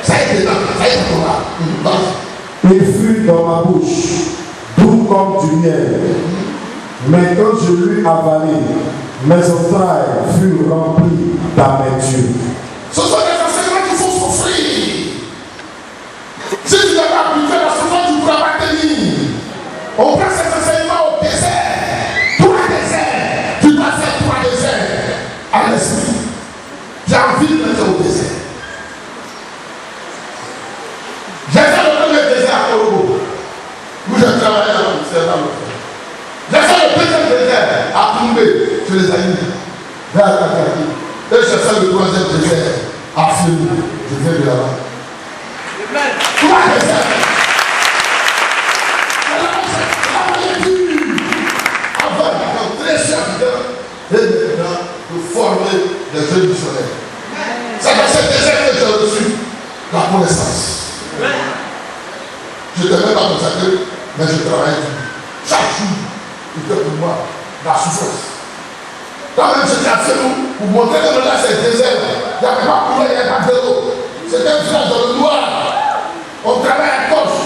Ça est dedans, ça est dedans. Il fut dans ma bouche, doux comme du miel. Mais quand je l'eus avalé, mes entrailles furent remplies d'amertume. Ce sont des enseignements qu'il faut souffrir. Si tu n'es pas habitué à la souffrance, tu ne pourras pas tenir. On prend ces enseignements au désert. 3 déserts. Tu dois faire 3 déserts à l'esprit. J'ai envie de mettre au désert. J'ai fait le premier désert à Korobo. Vous tu les as mis. Va à ta quartier. Et je fais le troisième désert. Absolument. Je viens de là-bas. Trois déserts. Avant d'entrer chaque temps, et maintenant de former des jeunes missionnaires. C'est dans ce désert que j'ai reçu la connaissance. Je ne t'ai même pas consacré, mais je travaille chaque jour. C'était pour moi la souffrance. Quand même j'étais à Félou, pour montrer que là c'est désert, il n'y avait pas de couleur, il n'y avait pas de l'eau. C'était un village dans le noir. On travaille à gauche.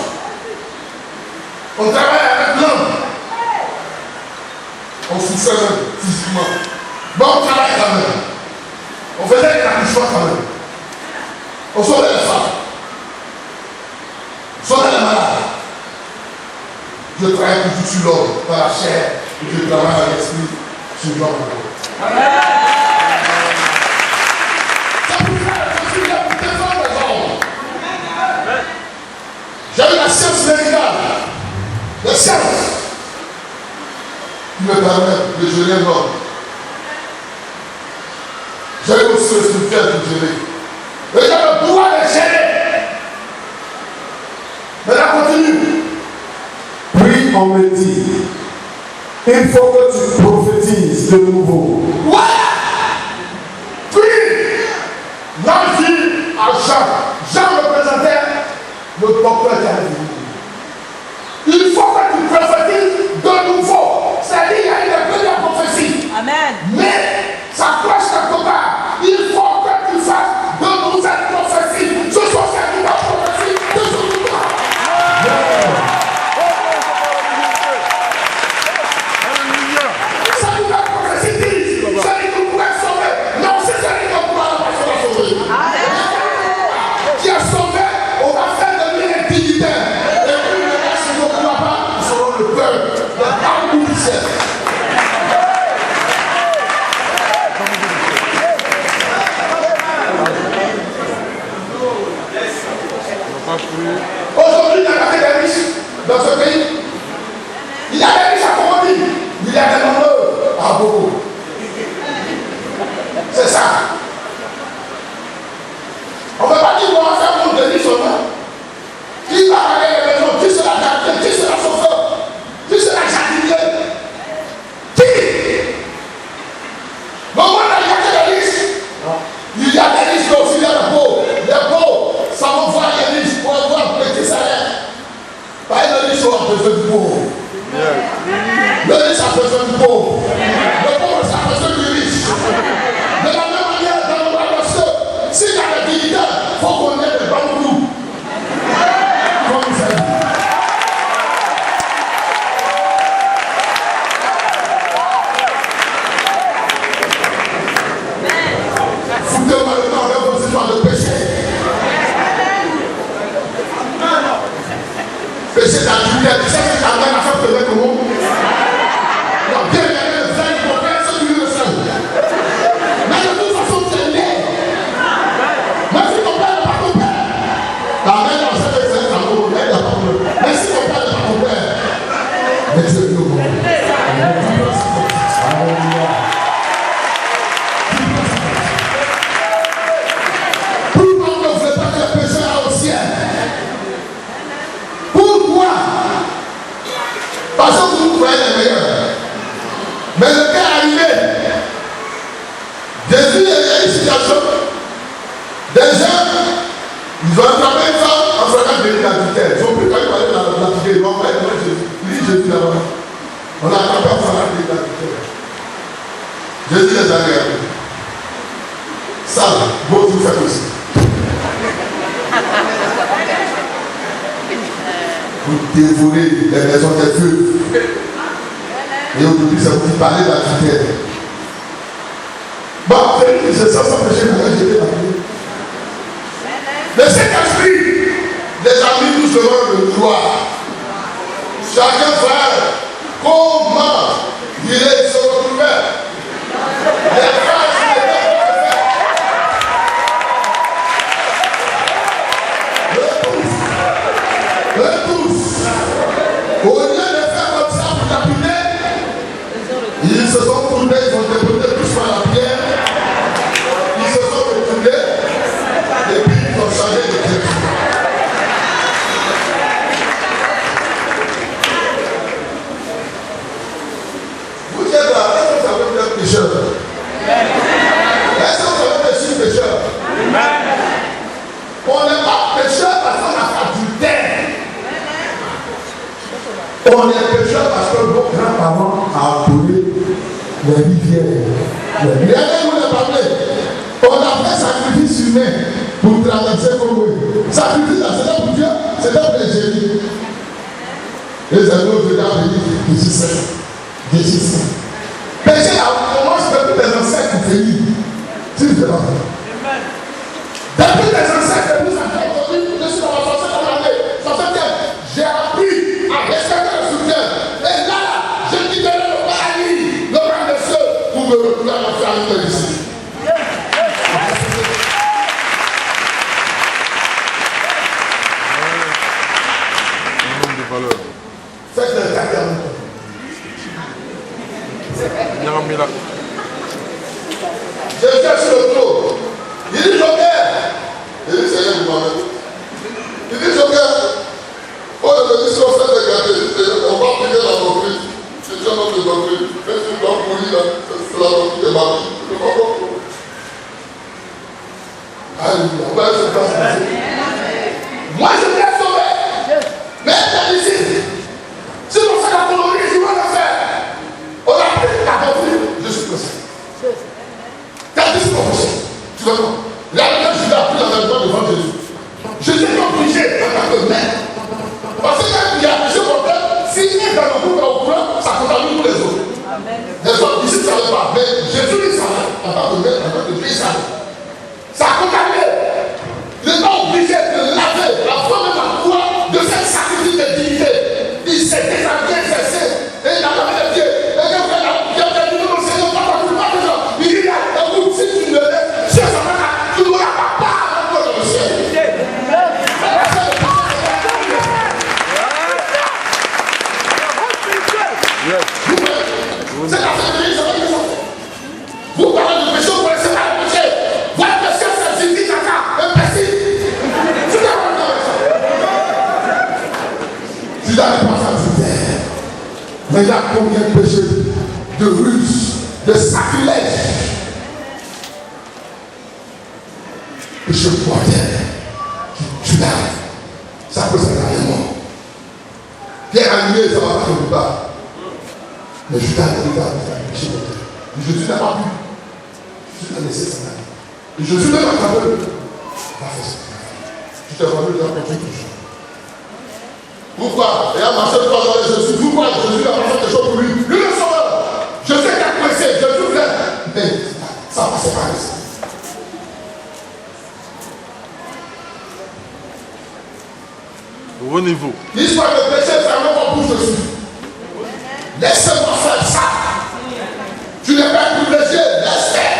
On travaille avec l'homme. On souffrait même physiquement. Mais on travaille quand même. On faisait des accouchements quand même. On sauvait les femmes. On sauvait les malades. Je travaille toujours sur l'homme, dans la chair, et je travaille à l'esprit sur l'homme. C'est pour ça que je suis là pour défendre les hommes. J'ai eu la science médicale, la science qui me permet de gérer l'homme. J'ai eu aussi le spirituel pour gérer. Et j'ai le pouvoir de gérer. Mais là, continue. Puis on me dit, il faut que tu prophétises de nouveau. Voilà. Puis, l'ange dit à Jean, Jean représentait le docteur qui allait venir. Il faut que tu prophétises de nouveau. C'est-à-dire qu'il y a une première prophétie. Amen. Mais ça cloche quelque part. Il faut que tu fasses de nouvelles prophéties. Ce sont ces nouvelles prophéties de ce jour-là. Ça nous a prophétie dit, celui qui pourrait sauver. Non, c'est celui qui pourra pas sauver. Qui a sauvé, on va faire de lui un dignitaire. Et puis le reste, si on ne pourra pas, ils seront le peuple. Le arbre du ciel. Aujourd'hui, il y a des riches dans ce pays. Il y a des riches à Colombie. Il y a des nombreux à Bobo. C'est ça. On ne peut pas dire qu'on va faire monde de riches seulement. Qui va aller à la maison? Qui sera gardien? Qui sera chauffeur? Qui sera jardinier? Qui? Non, moi, il y a que des riches. Il y a des riches, mais aussi il y a des pauvres. Les pauvres, ça va voir les riches pour avoir un petit salaire. Pas les riches ont besoin du pauvre. Le riche a besoin du pauvre. Le pauvre a besoin du riche. De la même manière, dans le droit parce que s'il y a des dignitaires, il faut qu'on ait des bambous. Comme vous savez. Foutez-moi le temps de vos histoires de péché. Péché d'adultère, tu sais que ta mère a fait de comment? Non, bien, il y a un vrai hypocrite, c'est lui le seul. Mais de toute façon, tu es né. Même si ton père n'est pas ton père. Ta mère n'a pas fait de ça, ton père n'a pas ton père. Mais si ton père n'est pas ton père, mais tu es mieux au monde. Pourquoi on ne veut pas que le péché aille au ciel? Pourquoi? Parce que vous croyez les meilleurs. Mais le cas est arrivé. Jésus est dans une situation. Des gens, ils ont attrapé une femme en flagrant délit d'adultère. Ils ont pris quand ils parlaient de l'adultère. Ils vont faire Jésus. Il dit Jésus là-bas. On l'a attrapé en flagrant délit d'adultère. Jésus les a regardés. Ça, vous faites aussi. Vous dévorez les maisons des feux. Et aujourd'hui, ça vous dit parler d'adultère. Bon, c'est ça, sans péché, pourquoi j'étais là. Mais cet esprit, les amis, nous serons le gloire. Chacun frère, comment il est se retrouver? Les frères, c'est les tous. Au lieu de faire comme ça pour taper, ils se sont tournés, ils ont On est pécheurs parce que nos grands-parents ont appelé les rivières. Regardez nous les parler. On a fait sacrifice humain pour traverser comme eux. Sacrifice là, c'était pour Dieu, c'était pour les génies. Les amis de la vie, Jésus. Péché là, on commence depuis les ancêtres pour venir. C'est différent. Depuis les ancêtres, nous avons aujourd'hui, je suis dans la 60e, j'ai appris à respecter le soutien. Et là, je quitterai le paradis, le rang de ceux pour me retrouver à la famille ici. Faites le caractère. Je viens sur le trône. Il dit Joker. Il dit Seigneur, vous m'avez. Il dit Joker. Oh, le dit si on fait regarder, on va prier la doctrine. C'est déjà notre doctrine. Même si on doit mourir là, c'est la doctrine de ma vie. Je ne vois pas pourquoi. Alléluia. On va se passer. Moi, je t'ai sauvé. Mais t'as ici. Si on fait la colonie, je vais le faire. On a pris la doctrine. Je suis pressé. T'as dit ce qu'on fait. Tu vois quoi? Là, je l'ai appris dans la joie devant Jésus. Je ne suis pas obligé en tant que maître. Parce que quand il y a péché pour terre, s'il est dans le groupe au courant, ça contamine tous les autres. Les autres ici ne savaient pas. Mais Jésus les savait. En tant que maître, en tant que Dieu, il savait. Ça contamine. Il n'est pas obligé de laver la foi de la foi de cette sacrifice de dignité. Il s'est déshabillé, cessé. Et il a lavé les pieds. Et quand il a dit non, Seigneur, pas de gens. Il dit, écoute, si tu ne laisses, tu n'auras pas part dans le ciel. C'est la sécurité, vous parlez de péché, vous laissez pas le péché. Votre péché, c'est Jésus, imbécile. Tu n'as pas le tu n'avais pas ça du terre. Mais il y a combien de péchés, de ruse, de sacrilège. Péché mortel. Tu l'as. Ça peut s'arrêter à mort. Pierre animé, ça va pas quelque part. Mais Judas a dit à péché mortel. Jésus n'a pas pu. Jésus a laissé ça aller. Et Jésus n'a pas pu. Va faire ça. Tu t'es rendu dans ton toujours. Pourquoi? Et à marcher 3 ans avec Jésus. Pourquoi Jésus n'a pas fait des choses pour lui? Lui le sauveur. Je sais qu'il a pressé. Jésus voulait. Mais ça va passer par ici. Au niveau. L'histoire de péché, c'est un mot qu'on bouge dessus. Laissez-moi faire ça. Tu n'es pas privilégié. Laisse faire.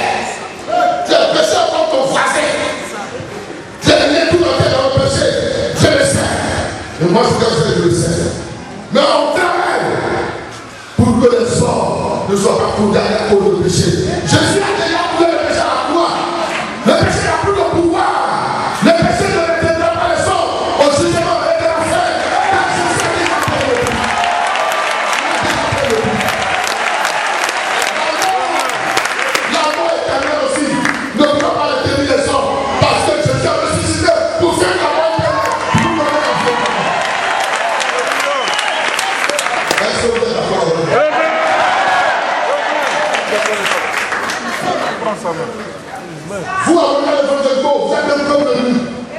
Tu as péché comme ton voisin. Tu es né tout entier dans le péché. Je le sais. Et moi, je le sais. Mais on travaille pour que les hommes ne soient pas condamnés à cause du péché. Jésus a déjà pris le péché à la croix. Le péché n'a plus de pouvoir. Le péché ne retiendra pas les hommes au jugement et de la fin. La mort éternelle aussi ne peut pas retenir les hommes parce que Jésus a ressuscité pour faire la mort éternelle. Vous avez l'évangile, vous êtes un peu de lui. Je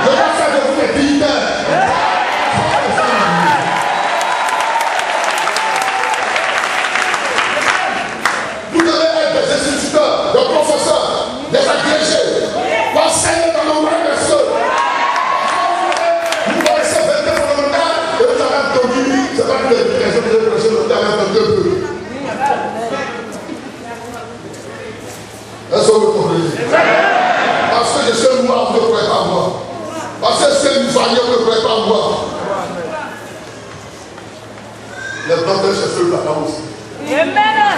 vais faire de vous des dignitaires. Vous devez être des instituteurs, des professeurs, des agrégés. Vous enseignez dans le monde des cieux. Vous connaissez le fondamental et vous avez entendu. C'est pas que l'éducation de l'éducation, vous avez entendu un peu. Est-ce que vous comprenez? Parce que je suis noir, vous ne pourrez pas voir. Parce que je suis ivoirien, vous ne pourrez pas voir. Les blancs de chercher le placard aussi. Amen.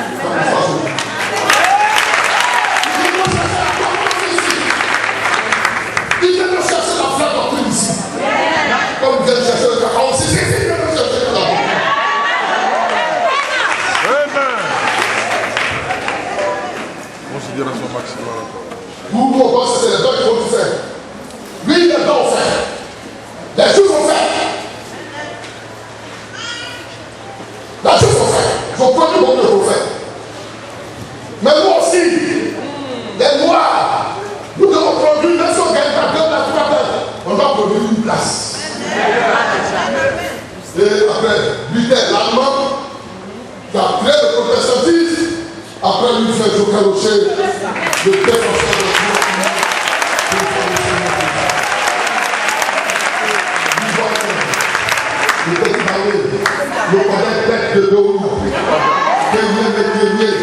Ils viennent chercher la flamme doctrine ici. Comme ils viennent chercher le placard aussi. Ils viennent chercher le placard. Considération maximale encore. Vous pensez que c'est les dons qu'il faut tout faire. Lui, les dons ont fait. Les choses ont fait. produire, même si on gagne pas 2 places, 3 places, on va produire une place. Et après, Luther, l'allemand, qui a créé le protestantisme, après lui fait Joker Rocher, le défenseur de Dieu. Le petit barré, le collègue tête de Béou, Guerrier.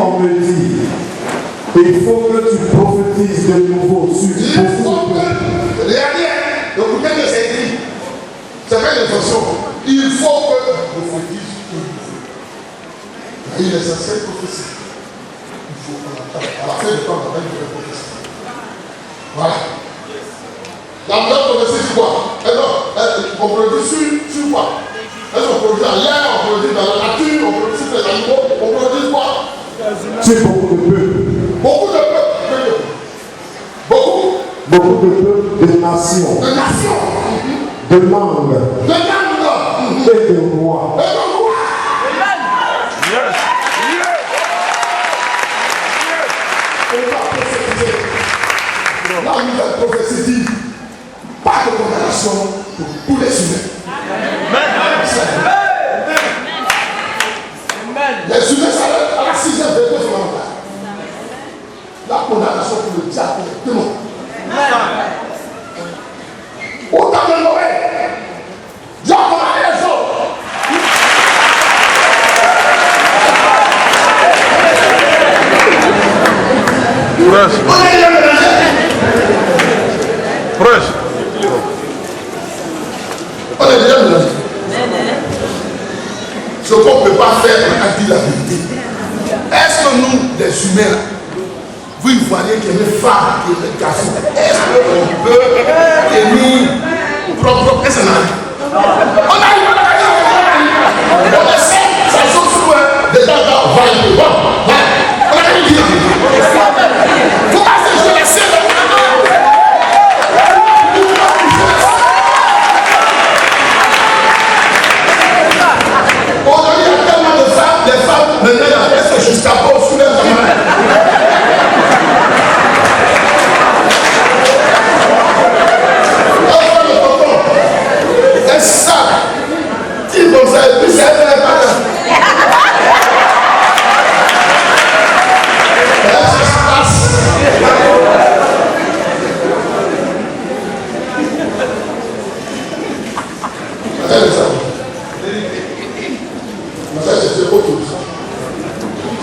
On me dit, il faut que tu prophétises de nouveau sur beaucoup de choses. Regardez, le bouquin de c'est écrit. C'est pas une invention. Il faut que tu prophétises de nouveau. Il est essentiel prophétie. Il faut qu'on attende. À la fin du temps, on va faire une prophétie. Voilà. La vraie prophétie, c'est quoi? On produit sur quoi? Est-ce qu'on produit en l'air, on produit dans la nature, on produit sur les animaux, on produit quoi? C'est beaucoup de peuples. Beaucoup de peuples. Beaucoup. Beaucoup de peuples, de nations. De nations. De langues. De langues. Et de rois. Et de rois. Yes. On va prophétiser. La nouvelle prophétie dit pas de condamnation pour tous les humains. Les humains s'arrêtent à la 6e verset fondamentale. La condamnation pour le diable, pour tout le monde. Autant de Noé, Dieu a commandé les autres. Prêche. Prêche. On est déjà mélangé. Ce qu'on ne peut pas faire, on a dit la vérité. Est-ce que nous, les humains, vous voyez qu'il y a une femme qui est une garçon, est-ce qu'on peut aimer propre? Est-ce qu'on arrive? On arrive, on essaie, ça saute sur un des gens qui va aller voir. On arrive dire. Vous pensez que je vais laisser le aujourd'hui, il y a tellement de femmes, des femmes, maintenant, est-ce que jusqu'à pas sous les femmes? C'est ça. Qui vous a dit ça?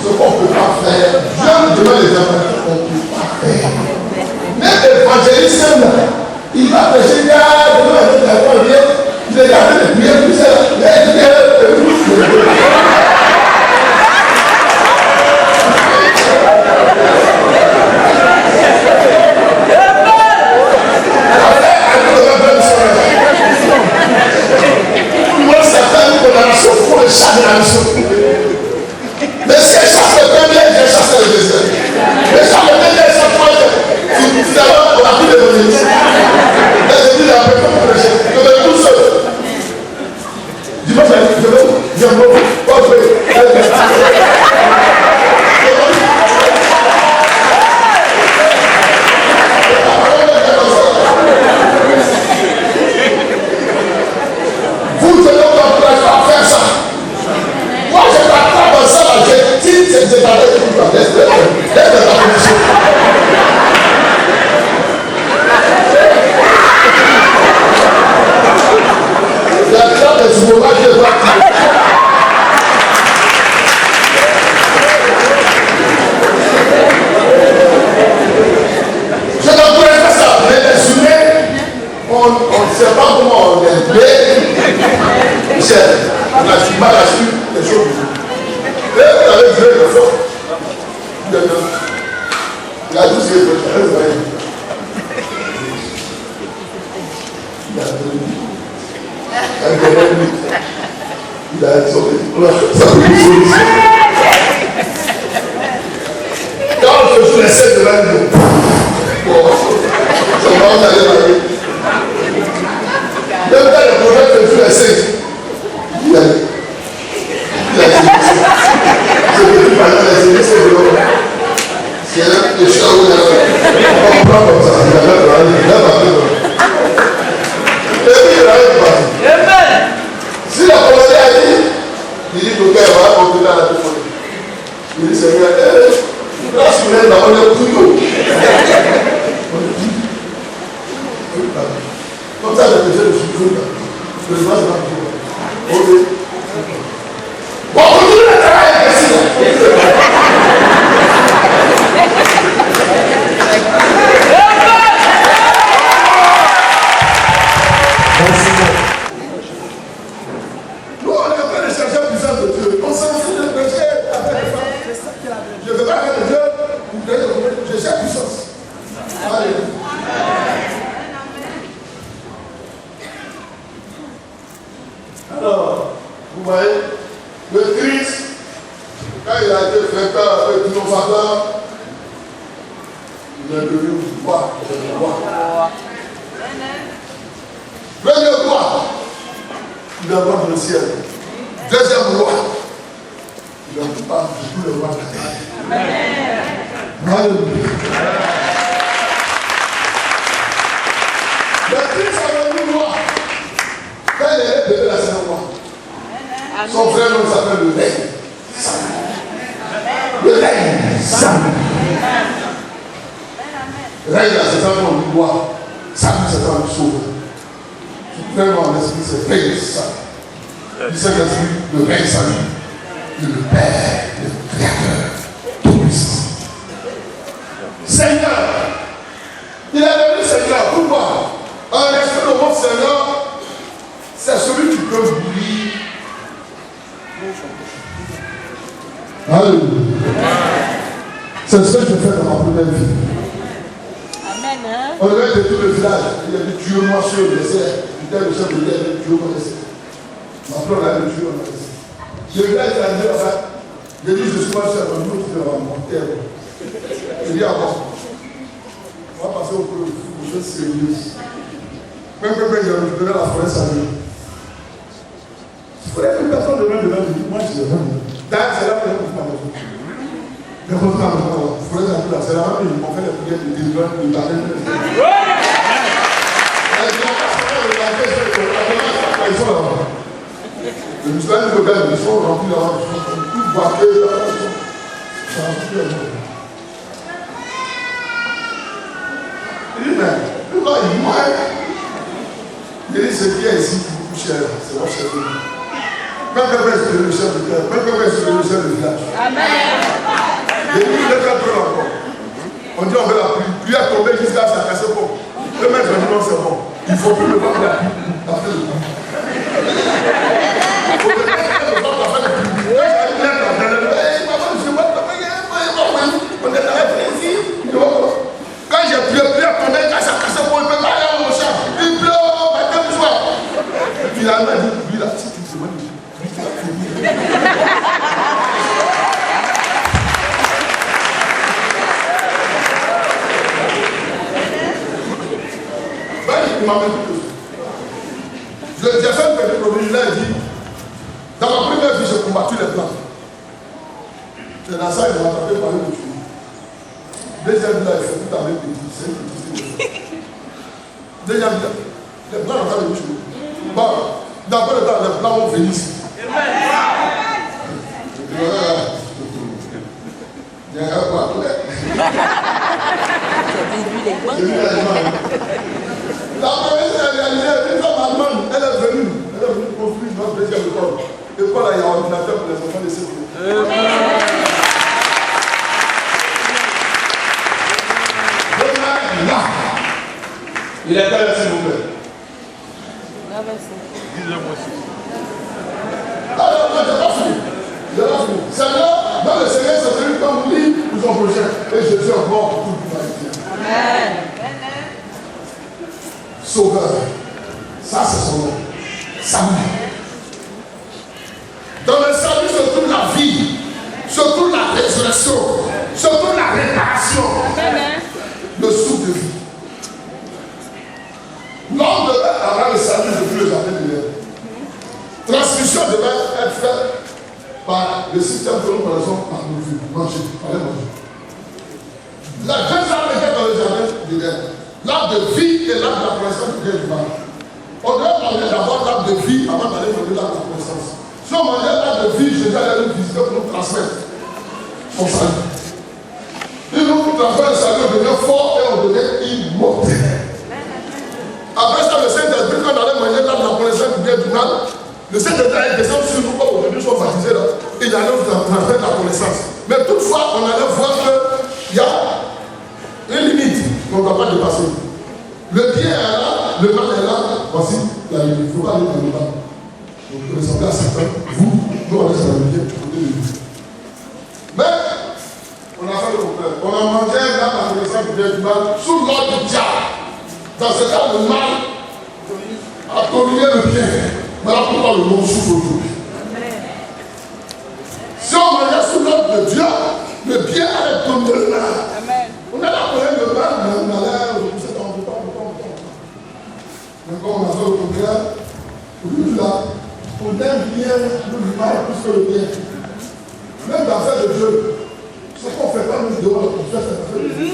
Ce qu'on ne peut pas faire, Dieu demande les enfants, on ne peut pas faire. Mais l'évangéliste, il va prêcher, il est gardé de prier, tout ça. Moi, certaines condamnations pour le chat de la mission. Mais si elle chasse le premier, je chasse le deuxième. Mais chaque premier, elle chasse le troisième. Finalement, on a plus d'évangéliste. Mais je dis la personne pour prêcher. Je vais tout seul. Je vais vous devez pas faire ça. Moi, je t'attrape ça, je dis, c'est pas la position. La grande est sur le match de parti. Quand je suis les 7 de l'année, bon, c'est vraiment d'aller la vie. Même quand le prophète je suis les 7, il a dit, c'est petit par là, c'est l'homme. C'est là, le chat où il a on prend comme ça, il a fait la vie, il a pas fait. Et puis il a fait parti. Si la commandée a dit, il dit, le gars va continuer à la téléphonie. Il dit, Seigneur, là, je suis là, on est couteau. Comme ça, j'ai déjà le sucre. Le soir, c'est pas tout. Ok. Bon, continue le travail, merci. Nous, on est en train de chercher la puissance de Dieu. On s'en fout de péché avec les femmes. Je ne veux pas faire de Dieu. Je cherche la puissance. Alléluia. Alors, vous voyez, le Christ, quand il a été fréquent avec nos fathers, il est devenu roi. Premier roi, il est roi dans le ciel. Deuxième roi, il est pas de tous les rois de la terre. Alléluia. Le Christ a devenu roi. Quand il est devenu la seule roi, son frère nom s'appelle le règne. Le règne Samuel. Règne là, c'est un nom du roi. Samuel, c'est un nom du sauveur. Son frère nom en esprit, c'est règne Samuel. Du Saint-Esprit, le règne Samuel. Et le Père, le Créateur, tout-puissant. Seigneur. Il est devenu Seigneur. Pourquoi? Un esprit de mon Seigneur, c'est celui qui peut bouillir. Alléluia. C'est ce que je fais dans ma première vie. Amen. Hein? On devait de tout le village. Il y a des tuyaux noirs sur le désert. Il y a des chefs de guerre, des tuyaux dans le désert. Après, on a des tuyaux dans le désert. Le village est arrivé là-bas. J'ai dit, je suis pas cher, mais nous, on va monter. Je dis, ah bon. On va passer au coup de choses sérieuses. Même quand j'ai donné la forêt, ça vient. Il faudrait que personne demande de même. Moi, je dis, d'ailleurs, c'est là que je ne peux pas le faire. Mais il faudrait que c'est là que on fait les prières de délivrance, de barrer. Ils sont là-bas. Les musulmans de Belle, ils sont remplis là-bas. Ils sont tout braqués là-bas. Ça va tout bien. Il dit, mais pourquoi il meurt? Il dit, ce qui est ici, beaucoup cher, c'est votre chef de vie. Même que c'est le chef de terre, même que c'est le chef de village. Amen. Et nous, il est très peu encore. On dit, on veut la pluie. Pluie a tombé jusqu'à ça, c'est bon. Le maître dit, non, c'est bon. Il ne faut plus le voir de la pluie. Après le coup. Il faut que le voir après le pluie. Quand j'ai pluie a tombé, quand ça casse bon, il peut pas aller au champ. Il pleut, matin, soir. Et puis là, il m'a dit, lui là, si tu te demandes, lui, tu vas finir. Il m'a même dit. J'ai fait une petite provision, là, il dit, dans ma première vie, j'ai combattu les plans. C'est dans ça qu'il m'a entendu parler de Dieu. Deuxième là, il fait tout avec des petits, c'est une petite. Deuxième là, les plans n'ont pas de tuer. Bon, dans peu de temps, les plans vont venir ici. Il y a un quoi après. La promesse est réalisée, une femme allemande, elle est venue construire notre deuxième école. L'école, il y a un ordinateur pour les enfants de sécurité. Là, il est là, s'il vous plaît. Dis-le-moi si. Alors, je n'ai pas fini. Seigneur, dans le Seigneur, c'est celui qui nous dit pour son prochain. Et je suis encore pour toute l'humanité. Amen. Sauveur. Ça, c'est son nom. Samuel. correction, surtout la réparation, le souffle de vie. L'homme devait avoir le salut depuis le jardin de l'Éden. Transmission devait être faite par le système de l'opération par nos vies. Manger, allez manger. La deux arbres étaient dans le jardin de l'Éden. L'arbre de vie et l'arbre de la connaissance du bien et du mal. On doit manger d'abord l'arbre de vie avant d'aller manger l'arbre de la connaissance. Si on mangeait l'arbre de vie, je vais aller nous visiter pour nous transmettre son salut. Si nous transmettons le salut, on devient fort et on devient immortel. Après ça, le Saint-Esprit, quand on allait manger l'arbre de la connaissance du bien et du mal, le Saint-Esprit allait descendre sur nous comme aujourd'hui sont baptisés là. Il allait nous transmettre la connaissance. Mais toutefois, on allait voir qu'il y a une limite qu'on ne va pas dépasser. Le bien est là, le mal est là. Voici la limite. Il ne faut pas aller dans le mal. Donc, vous ressemblez à certains. Vous, nous, on est sur la limite du côté de vous. Mais, on a fait le problème. On a mangé là la connaissance du bien et du mal sous l'ordre du diable. Dans ce cas, le mal a dominé le bien. Voilà pourquoi le monde souffre aujourd'hui. Si on mangeait sous l'ordre de Dieu, le bien allait dominer le mal. On a appelé le mal, mais on allait repousser dans le temps. Mais quand on a fait le contraire, aujourd'hui là, on aime bien le mal plus que le bien. Même dans l'affaire de Dieu, ce qu'on ne fait pas, nous devons le faire, c'est l'affaire de Dieu.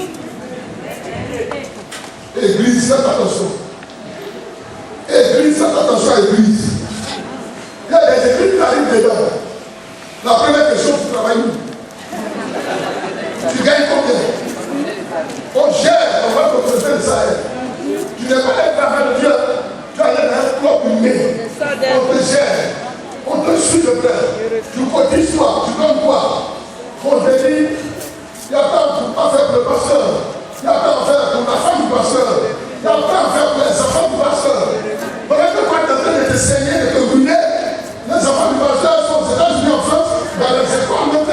Église, faites attention. Église, faites attention à l'église. Il y a des églises qui arrivent dedans. La première question, tu travailles où? Tu gagnes combien? On gère, on va te de ça. Tu n'es pas un travail de Dieu. Tu as dans un club humain. On te gère. On te suit de près. Tu cotises quoi? Tu donnes quoi? On te dit, il y a pas à faire pour le pasteur. Il y a pas à faire pour la femme du pasteur. Il y a pas à faire pour les enfants du pasteur. Pendant que quand tu es en train de te saigner, de te ruiner, les enfants du pasteur sont aux États-Unis en France, dans les écoles.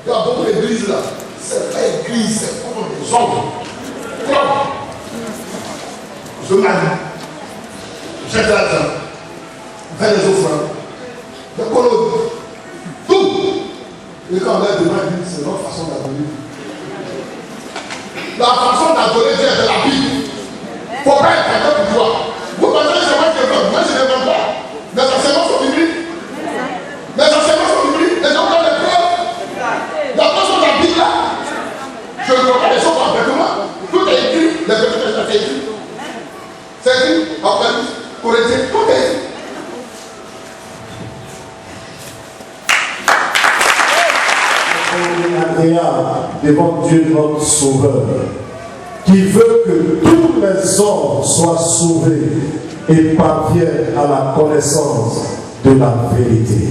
Il y a beaucoup d'églises là. C'est pas église, c'est comme des hommes. Quoi? Je m'anime. Jette l'argent. Fais les offrandes. Le colonne. Tout. Et quand on est devant l'église, c'est notre façon d'adorer. La façon d'adorer Dieu est de la Bible. Il ne faut pas être quelqu'un pour toi. Vous pensez que c'est moi qui veux. Moi je ne veux pas. Les enseignements sont bibliques. Les enseignements sont bibliques. Les gens ont les preuves. La façon de la Bible là. Je ne vois pas les choses parfaitement. Tout est écrit. Les personnes sont écrites. C'est écrit. Apocalypse. Corinthiens. Tout est écrit. Agréable devant Dieu notre Sauveur, qui veut que tous les hommes soient sauvés et parviennent à la connaissance de la vérité.